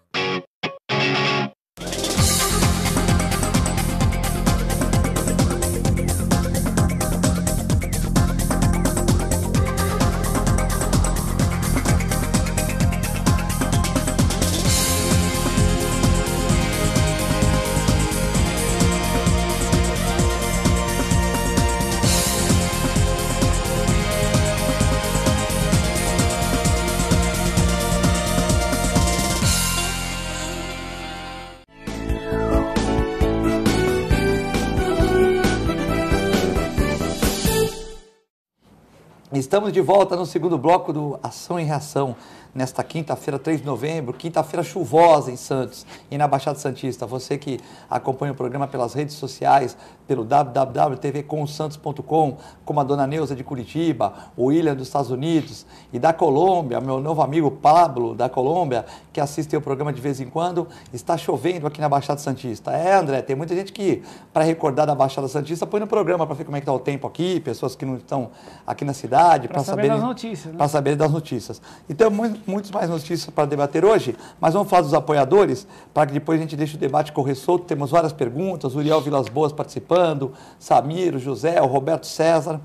Speaker 1: Estamos de volta no segundo bloco do Ação e Reação, nesta quinta-feira, 3 de novembro, quinta-feira chuvosa em Santos e na Baixada Santista. Você que acompanha o programa pelas redes sociais, pelo www.tvcomsantos.com, como a dona Neuza de Curitiba, o William dos Estados Unidos e da Colômbia, meu novo amigo Pablo da Colômbia, que assiste o programa de vez em quando. Está chovendo aqui na Baixada Santista. André, tem muita gente que, para recordar da Baixada Santista, põe no programa para ver como é que está o tempo aqui, pessoas que não estão aqui na cidade,
Speaker 3: para saber das notícias, né?
Speaker 1: Para saber das notícias. Então, muitas mais notícias para debater hoje, mas vamos falar dos apoiadores, para que depois a gente deixe o debate correr solto. Temos várias perguntas, Uriel Vilas Boas participando, Samir, o José, o Roberto César.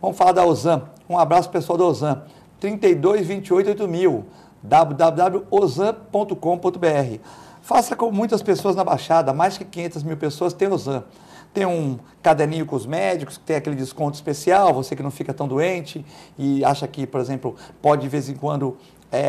Speaker 1: Vamos falar da Ozan. Um abraço pessoal da Ozan. 32288000, www.ozan.com.br. Faça como muitas pessoas na Baixada, mais de 500 mil pessoas têm Ozan. Tem um caderninho com os médicos, que tem aquele desconto especial, você que não fica tão doente e acha que, por exemplo, pode de vez em quando,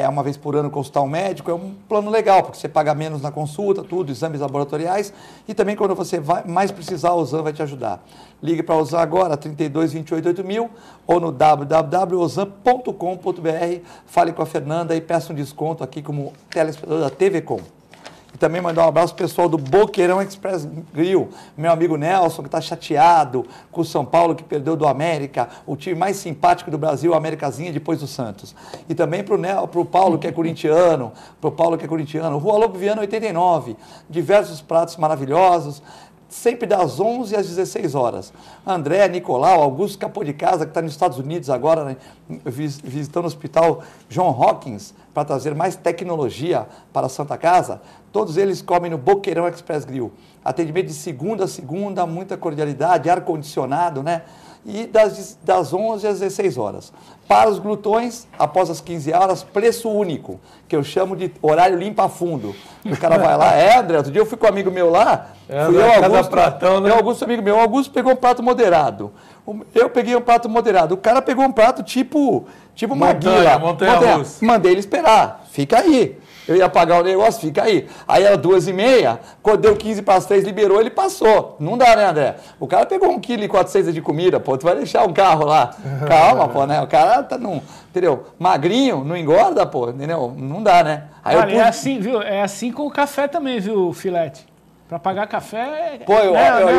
Speaker 1: uma vez por ano, consultar um médico. É um plano legal, porque você paga menos na consulta, tudo, exames laboratoriais, e também quando você vai mais precisar, a Ozan vai te ajudar. Ligue para a Ozan agora, 32288000, ou no www.ozan.com.br, fale com a Fernanda e peça um desconto aqui como telespectador da TV Com. E também mandar um abraço pro pessoal do Boqueirão Express Grill, meu amigo Nelson, que está chateado com o São Paulo, que perdeu do América, o time mais simpático do Brasil, a Americazinha, depois do Santos. E também pro Paulo, que é corintiano, Rua Lobo Viana 89, diversos pratos maravilhosos, sempre das 11 às 16 horas. André, Nicolau, Augusto Capô de Casa, que está nos Estados Unidos agora, né, visitando o Hospital John Hopkins, para trazer mais tecnologia para a Santa Casa. Todos eles comem no Boqueirão Express Grill. Atendimento de segunda a segunda, muita cordialidade, ar-condicionado, né? E das 11 às 16 horas. Para os glutões, após as 15 horas, preço único, que eu chamo de horário limpa fundo. O cara vai lá, André, outro dia eu fui com um amigo meu lá, fui eu, Augusto, pratão, né? Augusto, amigo meu, Augusto pegou um prato moderado. Eu peguei um prato moderado, o cara pegou um prato tipo Maguila. Montanha. Mandei ele esperar, fica aí. Eu ia pagar o negócio, fica aí. Aí era 2h30, quando deu 15:03, liberou, ele passou. Não dá, né, André? O cara pegou 1,4 kg de comida, pô, tu vai deixar um carro lá. Calma, pô, né? O cara tá entendeu? Magrinho, não engorda, pô, entendeu? Não dá, né? Aí
Speaker 3: olha, é assim, viu? É assim com o café também, viu, Filete? Para pagar café...
Speaker 1: Pô, eu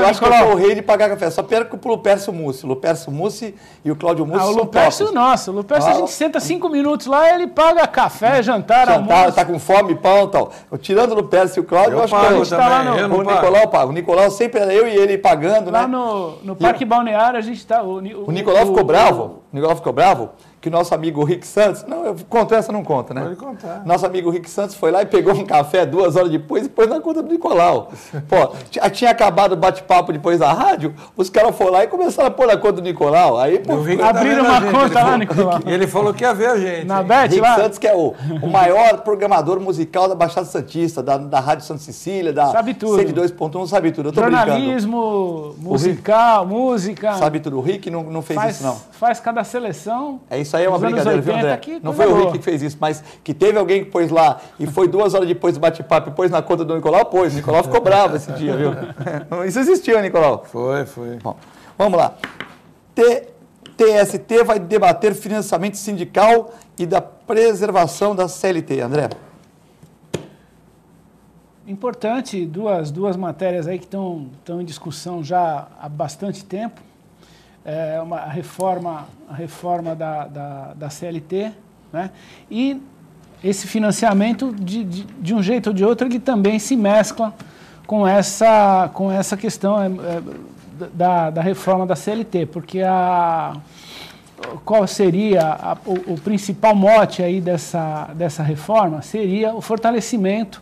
Speaker 1: acho que eu sou o rei de pagar café. Só perco pro Lupercio Mussi. O Lupercio Mussi e o Cláudio Mussi são
Speaker 3: Lupercio, nossa. O Lupercio, a gente senta 5 minutos lá, ele paga café, jantar, almoço.
Speaker 1: Tá com fome, pão e tal. Tirando o Lupercio e o Cláudio, eu acho que a gente tá lá no... O Nicolau paga. O Nicolau sempre era eu e ele pagando,
Speaker 3: lá,
Speaker 1: né?
Speaker 3: Lá no Parque Balneário, a gente tá...
Speaker 1: O Nicolau ficou bravo. O Nicolau ficou bravo que o nosso amigo Rick Santos... Não, eu conto essa, não conta, né?
Speaker 2: Pode contar.
Speaker 1: Nosso amigo Rick Santos foi lá e pegou um café 2 horas depois e pôs na conta do Nicolau. Pô, tinha acabado o bate-papo depois da rádio, os caras foram lá e começaram a pôr na conta do Nicolau. Aí, pô,
Speaker 3: abriram uma conta lá, Nicolau.
Speaker 2: Ele falou que ia ver a gente.
Speaker 3: Na Bet,
Speaker 1: Rick Santos, que é o maior programador musical da Baixada Santista, da Rádio Santa Cecília, da 102.1, sabe tudo. Eu tô
Speaker 3: jornalismo, musical, música.
Speaker 1: Sabe tudo. O Rick não fez isso, não.
Speaker 3: Faz cada seleção.
Speaker 1: É isso aí, é uma brincadeira, viu, André? Não foi o Rick que fez isso, mas que teve alguém que pôs lá e foi 2 horas depois do bate-papo e pôs na conta do Nicolau, pôs. O Nicolau ficou bravo esse dia, viu? Isso existiu, Nicolau?
Speaker 2: Foi.
Speaker 1: Bom, vamos lá. TST vai debater financiamento sindical e da preservação da CLT. André?
Speaker 3: Importante, duas matérias aí que estão em discussão já há bastante tempo. A reforma da CLT, né? E esse financiamento, de um jeito ou de outro, ele também se mescla com essa questão da reforma da CLT, porque qual seria o principal mote aí dessa reforma? Seria o fortalecimento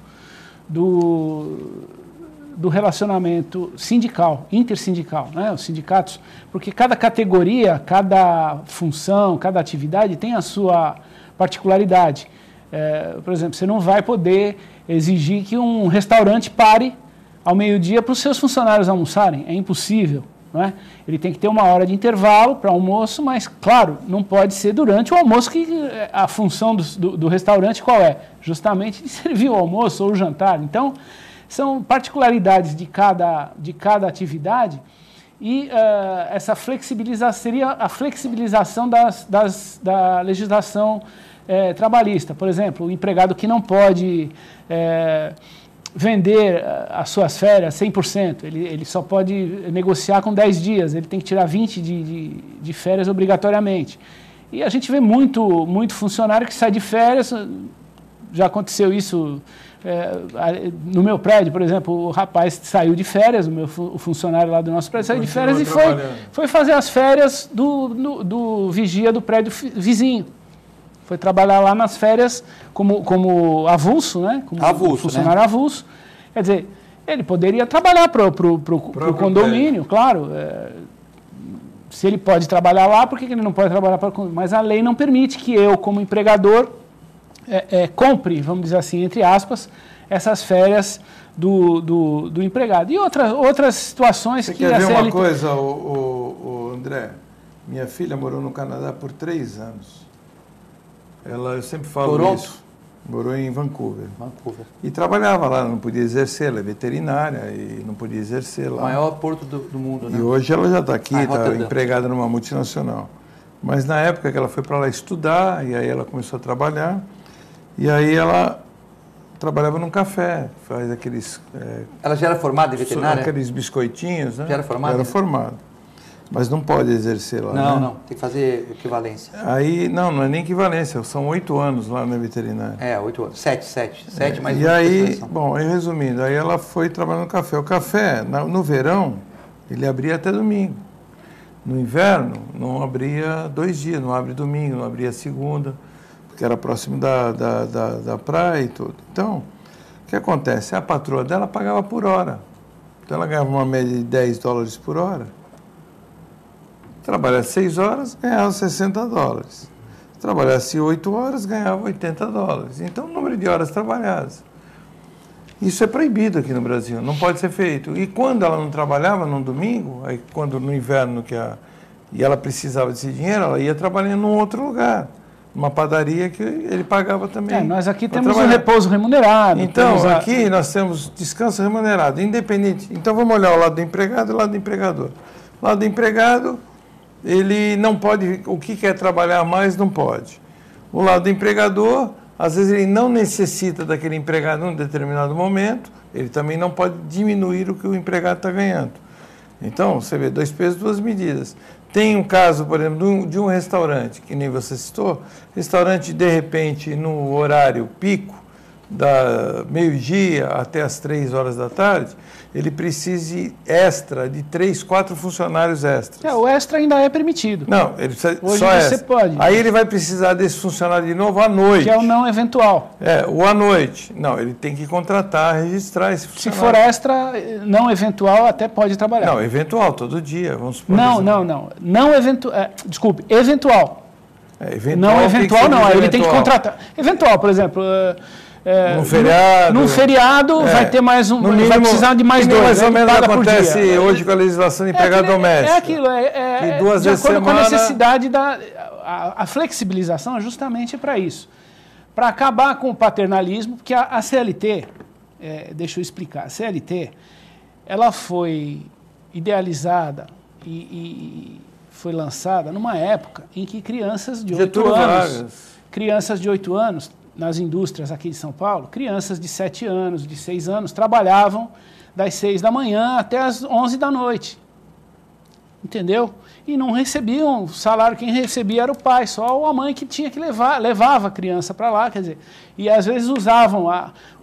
Speaker 3: do relacionamento sindical, intersindical, né? Os sindicatos, porque cada categoria, cada função, cada atividade tem a sua particularidade. Por exemplo, você não vai poder exigir que um restaurante pare ao meio-dia para os seus funcionários almoçarem, é impossível. Não é? Ele tem que ter uma hora de intervalo para almoço, mas, claro, não pode ser durante o almoço, que a função do restaurante qual é? Justamente de servir o almoço ou o jantar. Então, são particularidades de cada atividade e essa flexibilização seria a flexibilização da legislação trabalhista. Por exemplo, o empregado que não pode vender as suas férias 100%, ele só pode negociar com 10 dias, ele tem que tirar 20 de férias obrigatoriamente. E a gente vê muito funcionário que sai de férias, já aconteceu isso no meu prédio, por exemplo, o rapaz saiu de férias, o funcionário lá do nosso prédio saiu de férias e foi fazer as férias do vigia do prédio vizinho. Foi trabalhar lá nas férias como avulso, né? Como funcionário, né? Avulso. Quer dizer, ele poderia trabalhar para o condomínio, claro. Se ele pode trabalhar lá, por que ele não pode trabalhar para o condomínio? Mas a lei não permite que eu, como empregador, compre, vamos dizer assim, entre aspas, essas férias do empregado. E outras situações que a CLT... Você
Speaker 2: quer ver uma coisa, André? Minha filha morou no Canadá por 3 anos. Eu sempre falo
Speaker 1: Toronto?
Speaker 2: Isso. Morou em Vancouver. E trabalhava lá, não podia exercer, ela é veterinária e não podia exercer lá.
Speaker 1: O maior porto do mundo, né?
Speaker 2: E hoje ela já está aqui, está empregada numa multinacional. Mas na época que ela foi para lá estudar, e aí ela começou a trabalhar, e aí ela trabalhava num café, faz aqueles...
Speaker 1: ela já era formada em veterinária?
Speaker 2: Aqueles biscoitinhos, né?
Speaker 1: Já era formada?
Speaker 2: Já era formada. Mas não pode exercer lá,
Speaker 1: Não,
Speaker 2: né?
Speaker 1: não, tem que fazer equivalência.
Speaker 2: Aí, não é nem equivalência, são 8 anos lá na veterinária.
Speaker 1: 8 anos, 7 mais 1.
Speaker 2: E aí, bom, aí resumindo, aí ela foi trabalhar no café. O café, no verão, ele abria até domingo. No inverno, não abria 2 dias, não abre domingo, não abria segunda, porque era próximo da praia e tudo. Então, o que acontece? A patroa dela pagava por hora. Então ela ganhava uma média de $10 por hora. Trabalhasse 6 horas, ganhava $60. Trabalhasse 8 horas, ganhava $80. Então, o número de horas trabalhadas. Isso é proibido aqui no Brasil, não pode ser feito. E quando ela não trabalhava no domingo, aí quando no inverno e ela precisava desse dinheiro, ela ia trabalhar num outro lugar. Uma padaria que ele pagava também.
Speaker 3: Nós aqui temos um repouso remunerado.
Speaker 2: Então, aqui nós temos descanso remunerado, independente. Então, vamos olhar o lado do empregado e o lado do empregador. O lado do empregado... ele não pode, o que quer trabalhar mais não pode. O lado do empregador, às vezes ele não necessita daquele empregado em um determinado momento, ele também não pode diminuir o que o empregado está ganhando. Então, você vê, 2 pesos, 2 medidas. Tem um caso, por exemplo, de um restaurante, que nem você citou, restaurante, de repente, no horário pico, da meio-dia até as 3 horas da tarde, ele precise extra de 3, 4 funcionários extras.
Speaker 3: O extra ainda é permitido.
Speaker 2: Não, ele precisa
Speaker 3: hoje
Speaker 2: só
Speaker 3: você
Speaker 2: extra.
Speaker 3: Pode.
Speaker 2: Aí ele vai precisar desse funcionário de novo à noite.
Speaker 3: Que é o não eventual.
Speaker 2: O à noite. Não, ele tem que contratar, registrar esse funcionário.
Speaker 3: Se for extra, não eventual, até pode trabalhar.
Speaker 2: Não, eventual, todo dia, vamos supor.
Speaker 3: Não eventual. Desculpe, eventual.
Speaker 2: Eventual.
Speaker 3: Não eventual, não. Aí ele tem que contratar. Eventual, por exemplo...
Speaker 2: num feriado
Speaker 3: vai ter mais um, vai precisar de mais 2.
Speaker 2: Mais ou menos acontece hoje com a legislação de empregado doméstico.
Speaker 3: É aquilo,
Speaker 2: de 2 vezes
Speaker 3: de acordo
Speaker 2: semana...
Speaker 3: com a necessidade a flexibilização é justamente para isso, para acabar com o paternalismo, porque a CLT, deixa eu explicar, a CLT, ela foi idealizada e foi lançada numa época em que crianças de 8 anos, nas indústrias aqui de São Paulo, crianças de 7 anos, de 6 anos, trabalhavam das 6 da manhã até as 11 da noite. entendeu? E não recebiam salário, quem recebia era o pai, só a mãe que tinha que levava a criança para lá, quer dizer, e às vezes usavam,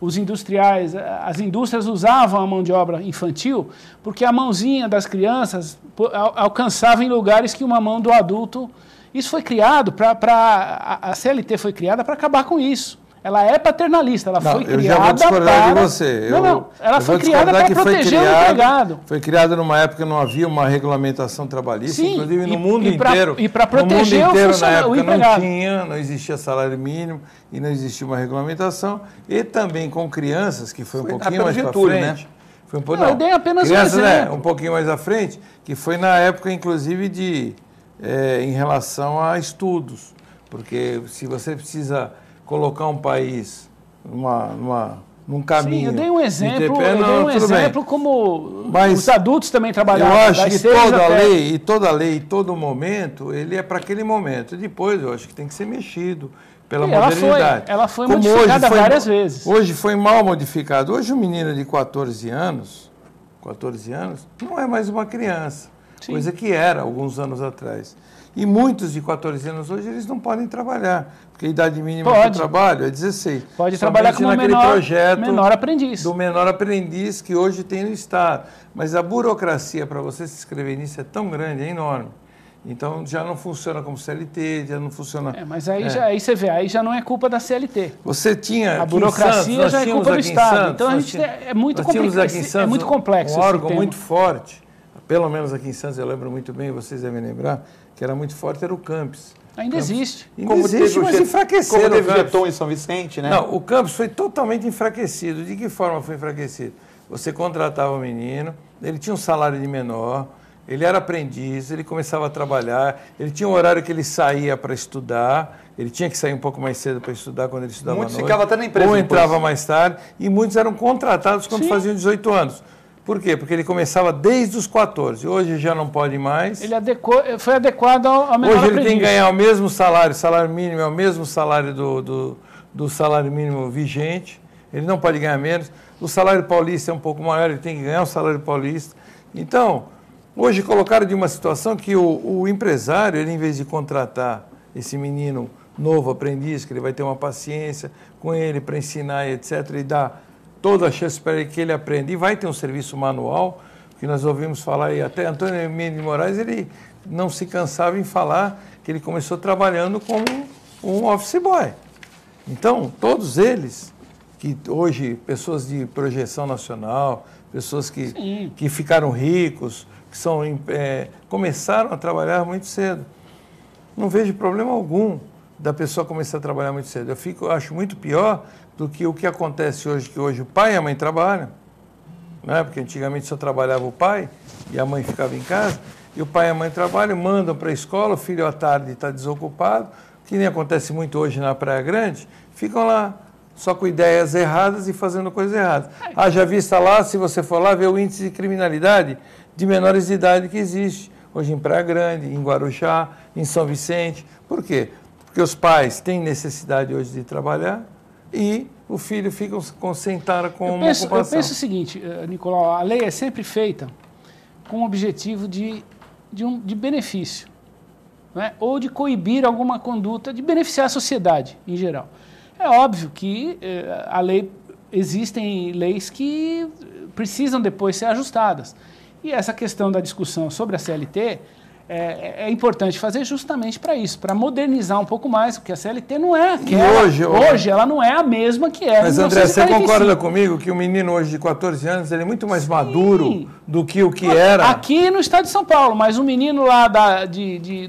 Speaker 3: os industriais, as indústrias usavam a mão de obra infantil, porque a mãozinha das crianças alcançava em lugares que uma mão do adulto... Isso foi criado a CLT foi criada para acabar com isso. Ela é paternalista, ela foi criada para... Eu já vou
Speaker 2: discordar de você.
Speaker 3: Ela foi criada para proteger o empregado.
Speaker 2: Foi criada numa época que não havia uma regulamentação trabalhista,
Speaker 3: sim,
Speaker 2: inclusive no mundo inteiro.
Speaker 3: E para proteger
Speaker 2: no mundo inteiro, na época,
Speaker 3: o empregado.
Speaker 2: não existia salário mínimo e não existia uma regulamentação. E também com crianças, que foi um pouquinho mais para frente. Né?
Speaker 3: Foi eu dei apenas
Speaker 2: crianças,
Speaker 3: um exemplo.
Speaker 2: Um pouquinho mais à frente, que foi na época, inclusive, em relação a estudos. Porque se você precisa colocar um país num caminho... Sim,
Speaker 3: eu dei um exemplo, como
Speaker 2: mas
Speaker 3: os adultos também trabalhavam.
Speaker 2: Eu acho que toda lei, e todo momento, ele é para aquele momento. Depois, eu acho que tem que ser mexido pela modernidade.
Speaker 3: Ela foi modificada várias vezes.
Speaker 2: Hoje foi mal modificado. Hoje um menino de 14 anos não é mais uma criança. Sim. Coisa que era alguns anos atrás. E muitos de 14 anos hoje, eles não podem trabalhar, porque a idade mínima para o trabalho é 16.
Speaker 3: Pode trabalhar como menor aprendiz.
Speaker 2: Do menor aprendiz que hoje tem no Estado. Mas a burocracia para você se inscrever nisso é tão grande, é enorme. Então já não funciona como CLT, já não funciona...
Speaker 3: Mas aí você vê, aí já não é culpa da CLT.
Speaker 2: Você tinha...
Speaker 3: A burocracia já é culpa do Estado. Então a gente é muito complexo. É muito complexo.
Speaker 2: Um órgão muito forte, pelo menos aqui em Santos, eu lembro muito bem, vocês devem lembrar, que era muito forte, era o Campus.
Speaker 3: Ainda existe.
Speaker 2: Existe, mas enfraqueceram.
Speaker 1: Como teve o Geton em São Vicente, né?
Speaker 2: Não, o Campus foi totalmente enfraquecido. De que forma foi enfraquecido? Você contratava o menino, ele tinha um salário de menor, ele era aprendiz, ele começava a trabalhar, ele tinha um horário que ele saía para estudar, ele tinha que sair um pouco mais cedo para estudar quando ele estudava à noite.
Speaker 1: Muitos ficavam até na empresa.
Speaker 2: Ou entrava mais tarde, e muitos eram contratados quando faziam 18 anos. Por quê? Porque ele começava desde os 14. Hoje já não pode mais.
Speaker 3: Ele foi adequado ao menor
Speaker 2: Hoje ele
Speaker 3: aprendiz.
Speaker 2: tem que ganhar o mesmo salário mínimo é o mesmo salário do salário mínimo vigente. Ele não pode ganhar menos. O salário paulista é um pouco maior, ele tem que ganhar o salário paulista. Então, hoje colocaram de uma situação que o empresário, ele, em vez de contratar esse menino novo aprendiz, que ele vai ter uma paciência com ele para ensinar, etc., e dar toda a chance para ele que ele aprenda, e vai ter um serviço manual, que nós ouvimos falar, e até Antônio Mendes de Moraes, ele não se cansava em falar que ele começou trabalhando como um office boy. Então, todos eles, que hoje, pessoas de projeção nacional, pessoas que ficaram ricos, que começaram a trabalhar muito cedo. Não vejo problema algum da pessoa começar a trabalhar muito cedo. Eu acho muito pior do que o que acontece hoje, que hoje o pai e a mãe trabalham, né? Porque antigamente só trabalhava o pai e a mãe ficava em casa, e o pai e a mãe trabalham, mandam para a escola, o filho à tarde está desocupado, que nem acontece muito hoje na Praia Grande, ficam lá só com ideias erradas e fazendo coisas erradas. Haja vista lá, se você for lá, ver o índice de criminalidade de menores de idade que existe hoje em Praia Grande, em Guarujá, em São Vicente. Por quê? Porque os pais têm necessidade hoje de trabalhar e o filho fica sentado com uma ocupação.
Speaker 3: Eu penso o seguinte, Nicolau, a lei é sempre feita com o objetivo de benefício, né? Ou de coibir alguma conduta, de beneficiar a sociedade em geral. É óbvio que existem leis que precisam depois ser ajustadas. E essa questão da discussão sobre a CLT é importante fazer justamente para isso, para modernizar um pouco mais, porque a CLT não é aquela. Hoje ela não é a mesma que era.
Speaker 2: Mas, André, você concorda comigo que o menino hoje de 14 anos ele é muito mais maduro do que o que era?
Speaker 3: Aqui no estado de São Paulo, mas o menino lá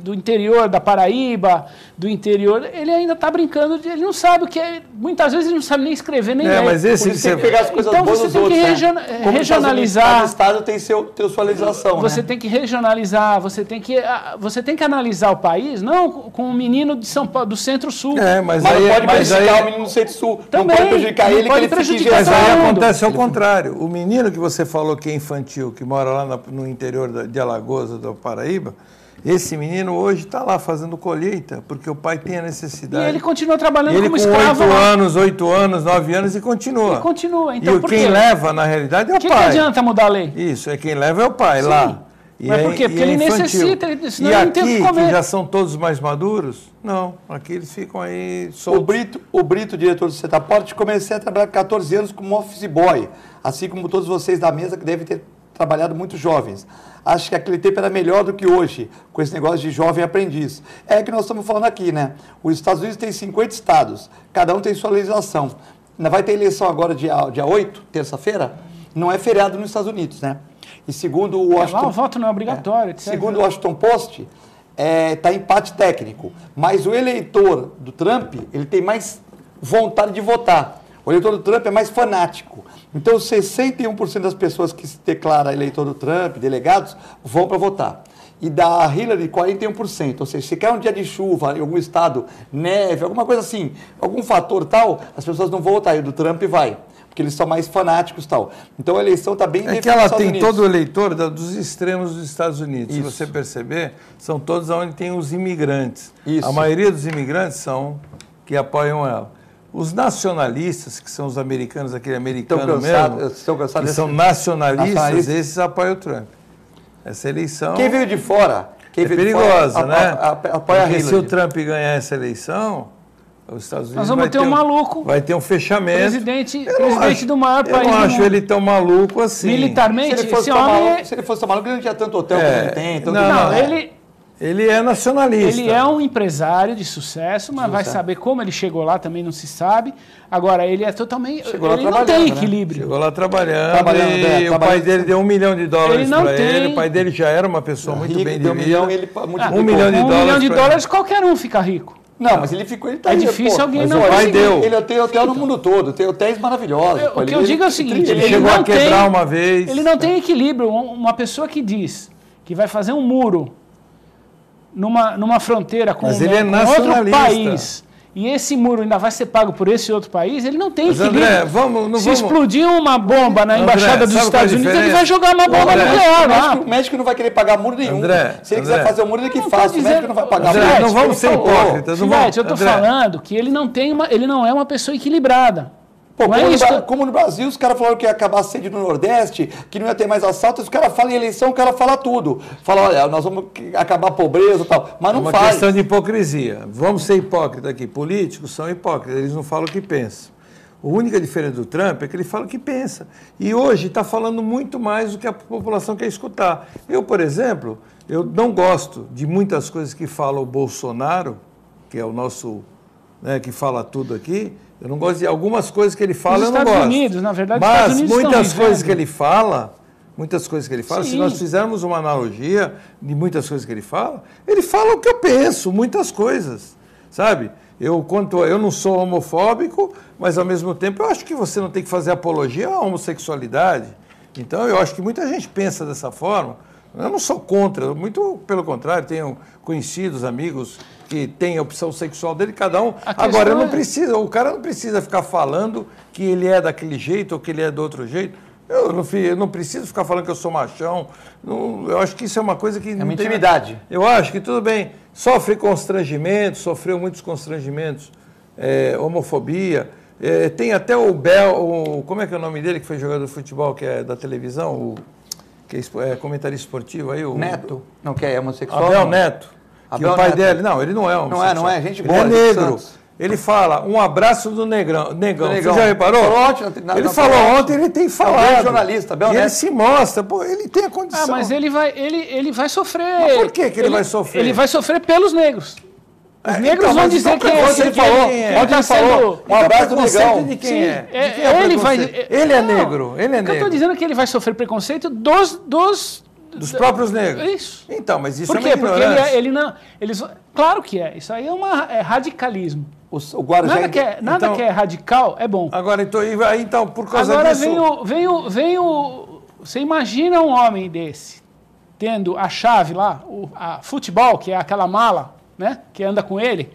Speaker 3: do interior da Paraíba, do interior, ele ainda está brincando, ele não sabe o que é. Muitas vezes ele não sabe nem escrever, nem ler.
Speaker 2: Mas esse
Speaker 1: tem que pegar as coisas boas dos outros.
Speaker 3: Então você tem que regionalizar.
Speaker 1: Cada estado tem sua legislação.
Speaker 3: Você tem que regionalizar, você tem que analisar o país, não com um menino de São Paulo, do Centro-Sul.
Speaker 1: Mas não pode prejudicar o menino do Centro-Sul. Não pode prejudicar ele, que ele fique...
Speaker 2: Mas aí acontece ao contrário. O menino que você falou que é infantil, que mora lá no interior de Alagoas, da Paraíba, esse menino hoje está lá fazendo colheita, porque o pai tem a necessidade.
Speaker 3: E ele continua trabalhando como escravo.
Speaker 2: Ele com 8 anos, 9 anos e continua.
Speaker 3: Então,
Speaker 2: e quem leva, na realidade, é o pai.
Speaker 3: Que adianta mudar a lei?
Speaker 2: Isso, quem leva é o pai lá.
Speaker 3: Mas por quê? Porque ele necessita, senão ele não tem o que comer.
Speaker 2: Que já são todos mais maduros? Não, aqui eles ficam aí soltos.
Speaker 1: O Brito, diretor do Setaporte, comecei a trabalhar com 14 anos como office boy, assim como todos vocês da mesa que devem ter trabalhado muito jovens. Acho que aquele tempo era melhor do que hoje, com esse negócio de jovem aprendiz. É que nós estamos falando aqui, né? Os Estados Unidos tem 50 estados, cada um tem sua legislação. Ainda vai ter eleição agora dia 8, terça-feira, não é feriado nos Estados Unidos, né? E segundo o Washington...
Speaker 3: Lá o voto não é obrigatório.
Speaker 1: Segundo o Washington Post, está empate técnico. Mas o eleitor do Trump, ele tem mais vontade de votar. O eleitor do Trump é mais fanático. Então, 61% das pessoas que se declaram eleitor do Trump, delegados, vão para votar. E da Hillary, 41%. Ou seja, se quer um dia de chuva em algum estado, neve, alguma coisa assim, algum fator tal, as pessoas não vão votar. E o do Trump vai. Porque eles são mais fanáticos e tal. Então a eleição está bem definida.
Speaker 2: É que ela tem todo o eleitor dos extremos dos Estados Unidos.
Speaker 1: Isso.
Speaker 2: Se você perceber, são todos onde tem os imigrantes.
Speaker 1: Isso.
Speaker 2: A maioria dos imigrantes são que apoiam ela. Os nacionalistas, que são os americanos, aquele americano mesmo, que são nacionalistas, esses apoiam o Trump. Essa eleição...
Speaker 1: Quem veio de fora...
Speaker 2: é perigosa, né?
Speaker 1: Apoia a Hillary.
Speaker 2: Se o Trump ganhar essa eleição... Os Estados Unidos
Speaker 3: nós vamos ter um maluco.
Speaker 2: Vai ter um fechamento.
Speaker 3: Presidente do maior país.
Speaker 2: Eu não acho ele tão maluco assim.
Speaker 3: Militarmente,
Speaker 1: se ele fosse tão maluco, ele não tinha tanto hotel que ele tem.
Speaker 2: Ele é nacionalista.
Speaker 3: Ele é um empresário de sucesso, mas vai saber como ele chegou lá também não se sabe. Agora, ele é totalmente... Ele não tem equilíbrio.
Speaker 2: Chegou lá trabalhando e o pai dele deu $1 milhão para ele. O pai dele já era uma pessoa muito bem de vida. $1 milhão
Speaker 3: de dólares, qualquer um fica rico.
Speaker 1: Não, mas ele ficou... Ele tá
Speaker 3: difícil alguém não
Speaker 2: conseguir.
Speaker 1: Ele tem hotel no mundo todo, tem hotéis maravilhosos.
Speaker 3: O que eu digo é o seguinte...
Speaker 2: Ele chegou a quebrar uma vez.
Speaker 3: Ele não tem equilíbrio. Uma pessoa que diz que vai fazer um muro numa fronteira com outro país, e esse muro ainda vai ser pago por esse outro país, ele não tem equilíbrio.
Speaker 2: André,
Speaker 3: se explodir uma bomba na embaixada dos Estados Unidos, ele vai jogar uma bomba nuclear lá.
Speaker 1: O médico não vai querer pagar muro nenhum. Se ele quiser fazer o muro, ele que faça. O médico não vai pagar
Speaker 2: muro. Não vamos ser hipócritas.
Speaker 3: Eu estou falando que ele não é uma pessoa equilibrada.
Speaker 1: Pô, como no Brasil, os caras falaram que ia acabar a sede no Nordeste, que não ia ter mais assalto, os caras falam em eleição, o cara fala tudo. Fala, olha, nós vamos acabar a pobreza e tal, mas não faz.
Speaker 2: É uma questão de hipocrisia. Vamos ser hipócritas aqui. Políticos são hipócritas, eles não falam o que pensam. A única diferença do Trump é que ele fala o que pensa. E hoje está falando muito mais do que a população quer escutar. Eu, por exemplo, eu não gosto de muitas coisas que fala o Bolsonaro, que é o nosso, né, que fala tudo aqui. Eu não gosto de algumas coisas que ele fala, eu não gosto.
Speaker 3: Unidos, na verdade,
Speaker 2: mas muitas coisas que ele fala, se nós fizermos uma analogia de muitas coisas que ele fala o que eu penso, muitas coisas, sabe? Eu não sou homofóbico, mas ao mesmo tempo eu acho que você não tem que fazer apologia à homossexualidade. Então eu acho que muita gente pensa dessa forma. Eu não sou contra, muito pelo contrário, tenho conhecidos, amigos que têm a opção sexual dele, cada um. Agora, o cara não precisa ficar falando que ele é daquele jeito ou que ele é do outro jeito. Eu não preciso ficar falando que eu sou machão. Eu acho que isso é uma coisa que...
Speaker 1: É uma intimidade.
Speaker 2: Eu acho que tudo bem. Sofreu muitos constrangimentos, homofobia. Tem até o Bel, como é que é o nome dele, que foi jogador de futebol, que é da televisão, que é comentarista esportivo aí?
Speaker 1: Neto. Não, que é homossexual?
Speaker 2: Abel Neto. Que o pai dele... Não, ele não é homossexual.
Speaker 1: Não é, gente boa.
Speaker 2: Ele é negro. Ele fala, um abraço do negão. Você já reparou? Ele falou ontem, ele tem falado.
Speaker 1: É um jornalista, Abel Neto.
Speaker 2: Ele se mostra, ele tem a condição.
Speaker 3: Mas ele vai sofrer.
Speaker 2: Mas por que ele vai sofrer?
Speaker 3: Ele vai sofrer pelos negros. Os negros vão dizer que
Speaker 1: ele falou. Um abraço do negão.
Speaker 2: De quem é?
Speaker 3: Ele
Speaker 2: é negro.
Speaker 3: Eu estou dizendo que ele vai sofrer preconceito dos
Speaker 2: próprios negros.
Speaker 3: Isso.
Speaker 2: Então, mas isso
Speaker 3: é
Speaker 2: uma ignorância.
Speaker 3: Porque ele não... Claro que é. Isso aí é radicalismo.
Speaker 1: O Guarujá...
Speaker 3: Nada que é radical é bom.
Speaker 2: Agora, então por causa disso...
Speaker 3: Agora vem o... Você imagina um homem desse, tendo a chave lá, a futebol, que é aquela mala, né, que anda com ele,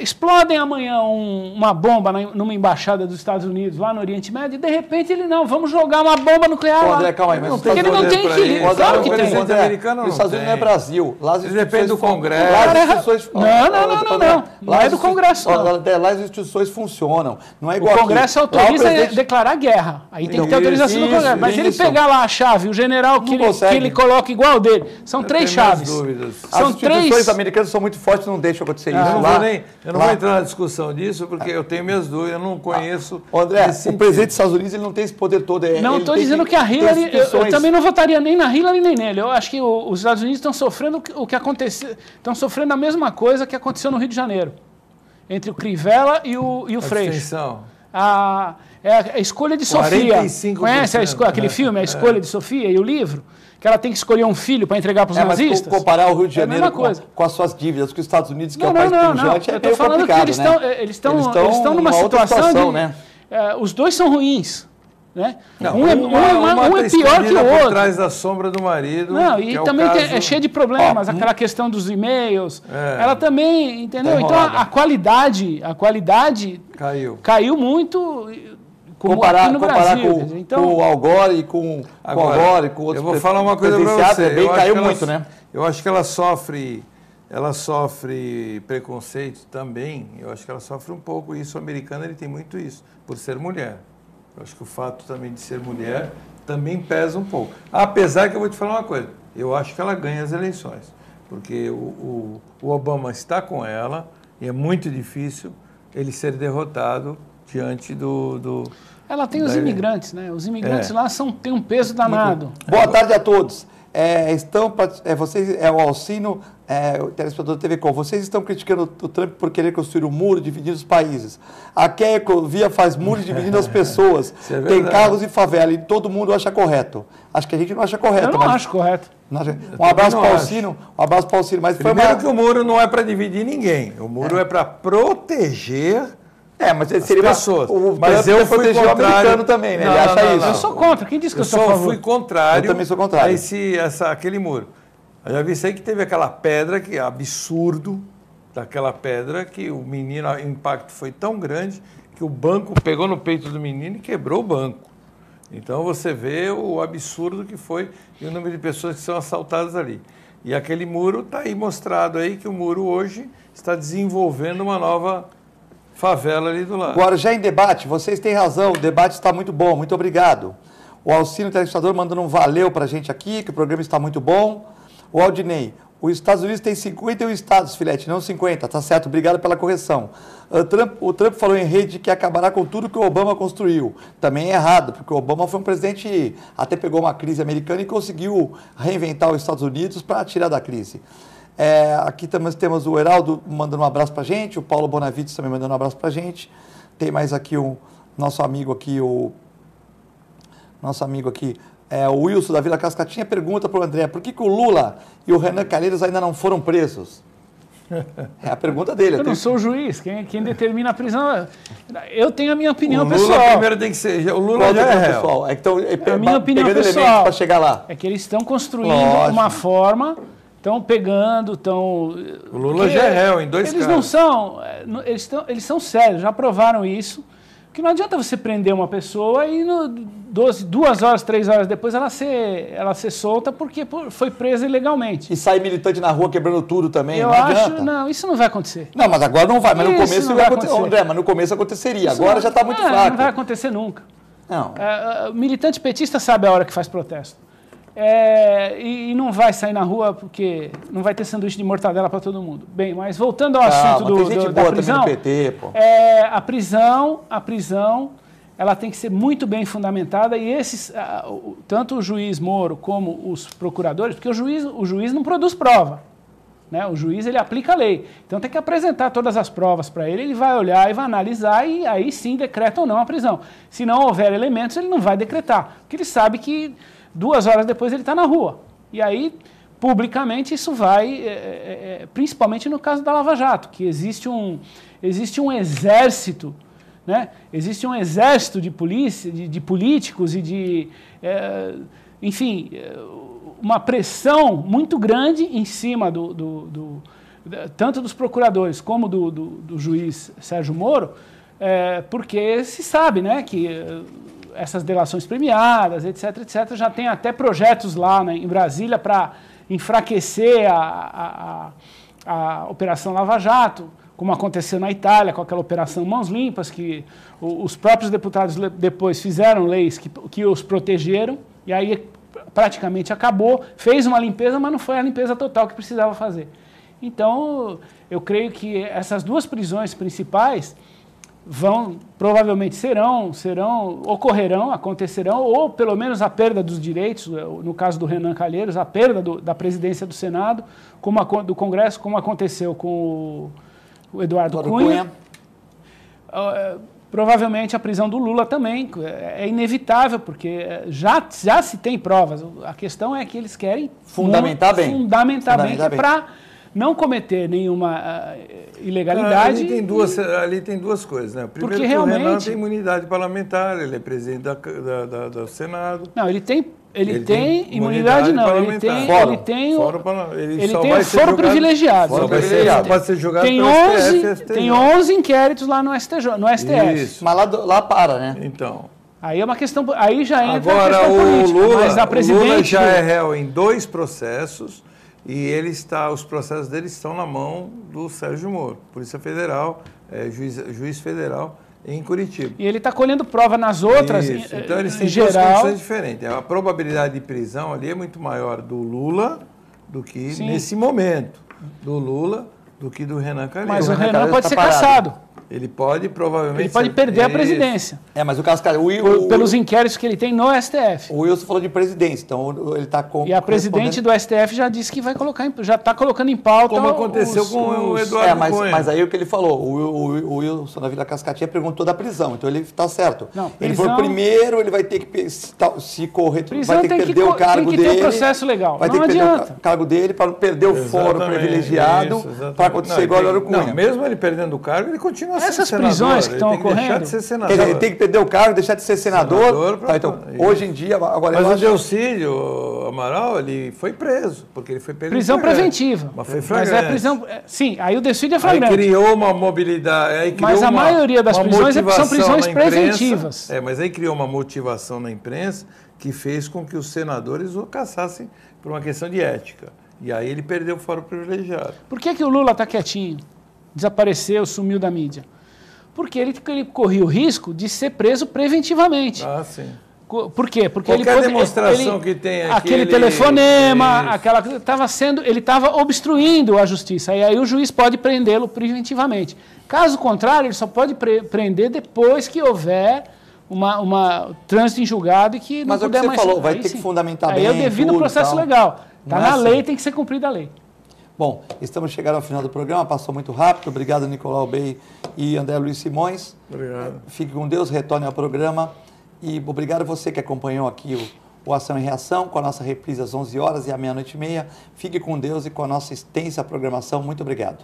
Speaker 3: Explodem amanhã uma bomba numa embaixada dos Estados Unidos, lá no Oriente Médio, e de repente ele, não, vamos jogar uma bomba nuclear lá.
Speaker 1: André, calma aí, mas
Speaker 3: porque ele não tem equilíbrio. Claro que tem.
Speaker 2: Os
Speaker 1: Estados Unidos não é Brasil. Lá
Speaker 2: depende do Congresso.
Speaker 3: Não. Não é do Congresso, não.
Speaker 1: Lá as instituições funcionam. Não é igual
Speaker 3: o Congresso autoriza a declarar guerra. Aí tem que ter autorização do Congresso. Mas ele pegar lá a chave, o general que ele coloca igual dele. São 3 chaves.
Speaker 1: As instituições americanas são muito fortes, não deixam acontecer isso lá.
Speaker 2: Eu não vou entrar na discussão disso, porque eu tenho minhas dúvidas, eu não conheço.
Speaker 1: André, o presidente dos Estados Unidos ele não tem esse poder todo.
Speaker 3: Não estou dizendo que a Hillary. Eu também não votaria nem na Hillary nem nele. Eu acho que os Estados Unidos estão sofrendo o que aconteceu. Estão sofrendo a mesma coisa que aconteceu no Rio de Janeiro, entre o Crivella e o Freixo. A escolha de Sofia. 45%. Conhece aquele filme, A Escolha de Sofia e o livro? Que ela tem que escolher um filho para entregar para os nazistas.
Speaker 1: Mas comparar o Rio de Janeiro com as suas dívidas, com os Estados Unidos, que é um país pujante, é meio complicado, né?
Speaker 3: Eles estão numa situação né? Os dois são ruins. Né? Um é pior que o outro.
Speaker 2: Por trás da sombra do marido.
Speaker 3: Não, e também é cheio de problemas, aquela questão dos e-mails. Ela também, entendeu? Então a qualidade caiu muito.
Speaker 1: Comparar com o Al Gore e com outros.
Speaker 2: Eu vou falar uma coisa para você.
Speaker 1: Caiu muito, né?
Speaker 2: Eu acho que ela sofre preconceito também. Eu acho que ela sofre um pouco isso. O americano ele tem muito isso, por ser mulher. Eu acho que o fato também de ser mulher também pesa um pouco. Apesar que eu vou te falar uma coisa. Eu acho que ela ganha as eleições. Porque o Obama está com ela e é muito difícil ele ser derrotado diante do
Speaker 3: Ela tem os imigrantes, né? Os imigrantes lá têm um peso danado.
Speaker 1: Boa tarde a todos. O Alcino, o telespectador da TV Com, vocês estão criticando o Trump por querer construir um muro dividindo os países. Aqui a Ecovia faz muros dividindo as pessoas. Tem carros e favela e todo mundo acha correto. Acho que a gente não acha correto.
Speaker 3: Eu não acho correto.
Speaker 1: Um abraço para o Alcino. Mas
Speaker 2: primeiro que o muro não é para dividir ninguém. O muro é para proteger...
Speaker 1: mas seria
Speaker 2: pessoas.
Speaker 1: Mas eu fui contra o americano também, né? Ele acha isso.
Speaker 3: Eu sou contra. Quem disse que eu sou a favor?
Speaker 2: Eu fui contrário.
Speaker 1: Eu também sou contrário.
Speaker 2: Aquele muro. Eu já vi isso aí que teve aquela pedra, que é absurdo, daquela pedra, que o menino, o impacto foi tão grande que o banco pegou no peito do menino e quebrou o banco. Então você vê o absurdo que foi e o número de pessoas que são assaltadas ali. E aquele muro está aí mostrado aí, que o muro hoje está desenvolvendo uma nova favela ali do lado.
Speaker 1: Agora, já em debate, vocês têm razão, o debate está muito bom, muito obrigado. O Alcino, telespectador, mandando um valeu para a gente aqui, que o programa está muito bom. O Aldinei, os Estados Unidos têm 51 estados, filete, não 50, tá certo, obrigado pela correção. O Trump falou em rede que acabará com tudo que o Obama construiu. Também é errado, porque o Obama foi um presidente, até pegou uma crise americana e conseguiu reinventar os Estados Unidos para tirar da crise. Aqui também temos o Heraldo mandando um abraço para a gente, o Paulo Bonavides também mandando um abraço para a gente. Tem mais aqui o nosso amigo aqui, o Wilson da Vila Cascatinha, pergunta para o André, por que o Lula e o Renan Calheiros ainda não foram presos? É a pergunta dele.
Speaker 3: Eu não sou o juiz, quem determina a prisão... Eu tenho a minha opinião pessoal.
Speaker 2: O Lula primeiro tem que ser... O Lula já é
Speaker 1: pessoal.
Speaker 3: A minha opinião pessoal
Speaker 1: para chegar lá.
Speaker 3: É que eles estão construindo uma forma... Estão pegando, estão...
Speaker 2: O Lula já é réu em 2 casos.
Speaker 3: Não são... Eles são sérios, já provaram isso. Que não adianta você prender uma pessoa e 2 horas, 3 horas depois ela ser solta porque foi presa ilegalmente.
Speaker 1: E sair militante na rua quebrando tudo também,
Speaker 3: não adianta. Não, isso não vai acontecer.
Speaker 1: Não, mas agora não vai. Mas no começo vai acontecer. André, mas no começo aconteceria. Isso agora já está muito fraco.
Speaker 3: Não vai acontecer nunca.
Speaker 1: Não.
Speaker 3: Militante petista sabe a hora que faz protesto. E não vai sair na rua porque não vai ter sanduíche de mortadela para todo mundo. Bem, mas voltando ao assunto da prisão,
Speaker 1: PT, pô.
Speaker 3: A prisão ela tem que ser muito bem fundamentada e tanto o juiz Moro como os procuradores, porque o juiz não produz prova, né? O juiz ele aplica a lei, então tem que apresentar todas as provas para ele vai olhar e vai analisar e aí sim decreta ou não a prisão. Se não houver elementos, ele não vai decretar, porque ele sabe que 2 horas depois ele está na rua. E aí, publicamente, isso vai, principalmente no caso da Lava Jato, que existe um exército, né? Existe um exército de polícia, de políticos e enfim, uma pressão muito grande em cima tanto dos procuradores como do juiz Sérgio Moro, porque se sabe, né, que essas delações premiadas, etc., já tem até projetos lá, né, em Brasília para enfraquecer a Operação Lava Jato, como aconteceu na Itália com aquela Operação Mãos Limpas, que os próprios deputados depois fizeram leis que os protegeram, e aí praticamente acabou, fez uma limpeza, mas não foi a limpeza total que precisava fazer. Então, eu creio que essas duas prisões principais provavelmente ocorrerão, acontecerão, ou pelo menos a perda dos direitos, no caso do Renan Calheiros, a perda da presidência do Senado, do Congresso, como aconteceu com o Eduardo Cunha. Provavelmente a prisão do Lula também é inevitável, porque já se tem provas. A questão é que eles querem fundamentar bem para não cometer nenhuma ilegalidade.
Speaker 2: Ali tem duas coisas, né? Primeiro,
Speaker 3: porque
Speaker 2: realmente o Renan tem imunidade parlamentar, ele é presidente do Senado.
Speaker 3: Não, ele tem imunidade não, ele tem o foro privilegiado.
Speaker 2: Pode ser julgado
Speaker 3: pelo STF. Tem 11 inquéritos lá no STF.
Speaker 1: Isso. Mas lá para, né?
Speaker 2: Então.
Speaker 3: Aí é uma questão, aí já entra
Speaker 2: agora,
Speaker 3: a questão política. Mas a
Speaker 2: o Lula já é réu em 2 processos e os processos dele estão na mão do Sérgio Moro, Polícia Federal, juiz federal em Curitiba.
Speaker 3: E ele está colhendo prova nas outras,
Speaker 2: então eles têm
Speaker 3: duas
Speaker 2: condições diferentes. A probabilidade de prisão ali é muito maior do Lula do que nesse momento, do Lula do que do Renan Calheiros.
Speaker 3: Mas o Renan pode ser cassado.
Speaker 2: Ele pode provavelmente...
Speaker 3: Ele pode perder a presidência.
Speaker 1: Mas o caso...
Speaker 3: pelos inquéritos que ele tem no STF.
Speaker 1: O Wilson falou de presidência, então ele está com...
Speaker 3: E a presidente do STF já disse que vai já está colocando em pauta...
Speaker 2: Como aconteceu com o Eduardo Cunha.
Speaker 1: Mas aí o que ele falou, o Wilson da Vila Cascatinha perguntou da prisão, então ele está certo.
Speaker 3: Não,
Speaker 1: ele falou primeiro, ele vai ter que, se correr,
Speaker 3: prisão
Speaker 1: vai ter que perder o cargo dele.
Speaker 3: Tem que ter um processo legal.
Speaker 1: Vai ter que perder o cargo dele para não perder o foro privilegiado, para acontecer igual o Eduardo Cunha.
Speaker 2: Não, mesmo ele perdendo o cargo, ele continua sendo
Speaker 3: essas
Speaker 2: senador.
Speaker 3: Prisões que estão ocorrendo.
Speaker 1: Ele tem que perder o cargo, deixar de ser senador. Então, hoje em dia, agora...
Speaker 2: Mas o Delcídio Amaral, ele foi preso, porque ele foi preso.
Speaker 3: Prisão preventiva.
Speaker 2: Mas foi flagrante.
Speaker 3: Mas é prisão... Sim, aí o Delcídio é flagrante.
Speaker 2: Aí criou uma mobilidade...
Speaker 3: Mas a maioria das prisões são prisões preventivas.
Speaker 2: Mas aí criou uma motivação na imprensa que fez com que os senadores o cassassem por uma questão de ética. E aí ele perdeu o foro privilegiado.
Speaker 3: Por que o Lula está quietinho? Desapareceu, sumiu da mídia? Porque ele corria o risco de ser preso preventivamente.
Speaker 2: Ah, sim.
Speaker 3: Por quê? Porque
Speaker 2: qualquer demonstração que tem
Speaker 3: aquele telefonema, ele estava obstruindo a justiça. E aí o juiz pode prendê-lo preventivamente. Caso contrário, ele só pode prender depois que houver uma trânsito em julgado e que não puder mais...
Speaker 1: Mas o que você falou, vai ter que fundamentar bem.
Speaker 3: Aí é o devido processo legal. Está na lei, tem que ser cumprida a lei.
Speaker 1: Bom, estamos chegando ao final do programa, passou muito rápido. Obrigado, Nicolau Bey e André Luiz Simões.
Speaker 2: Obrigado.
Speaker 1: Fique com Deus, retorne ao programa. E obrigado a você que acompanhou aqui o Ação e Reação, com a nossa reprise às 11 horas e à meia-noite e meia. Fique com Deus e com a nossa extensa programação. Muito obrigado.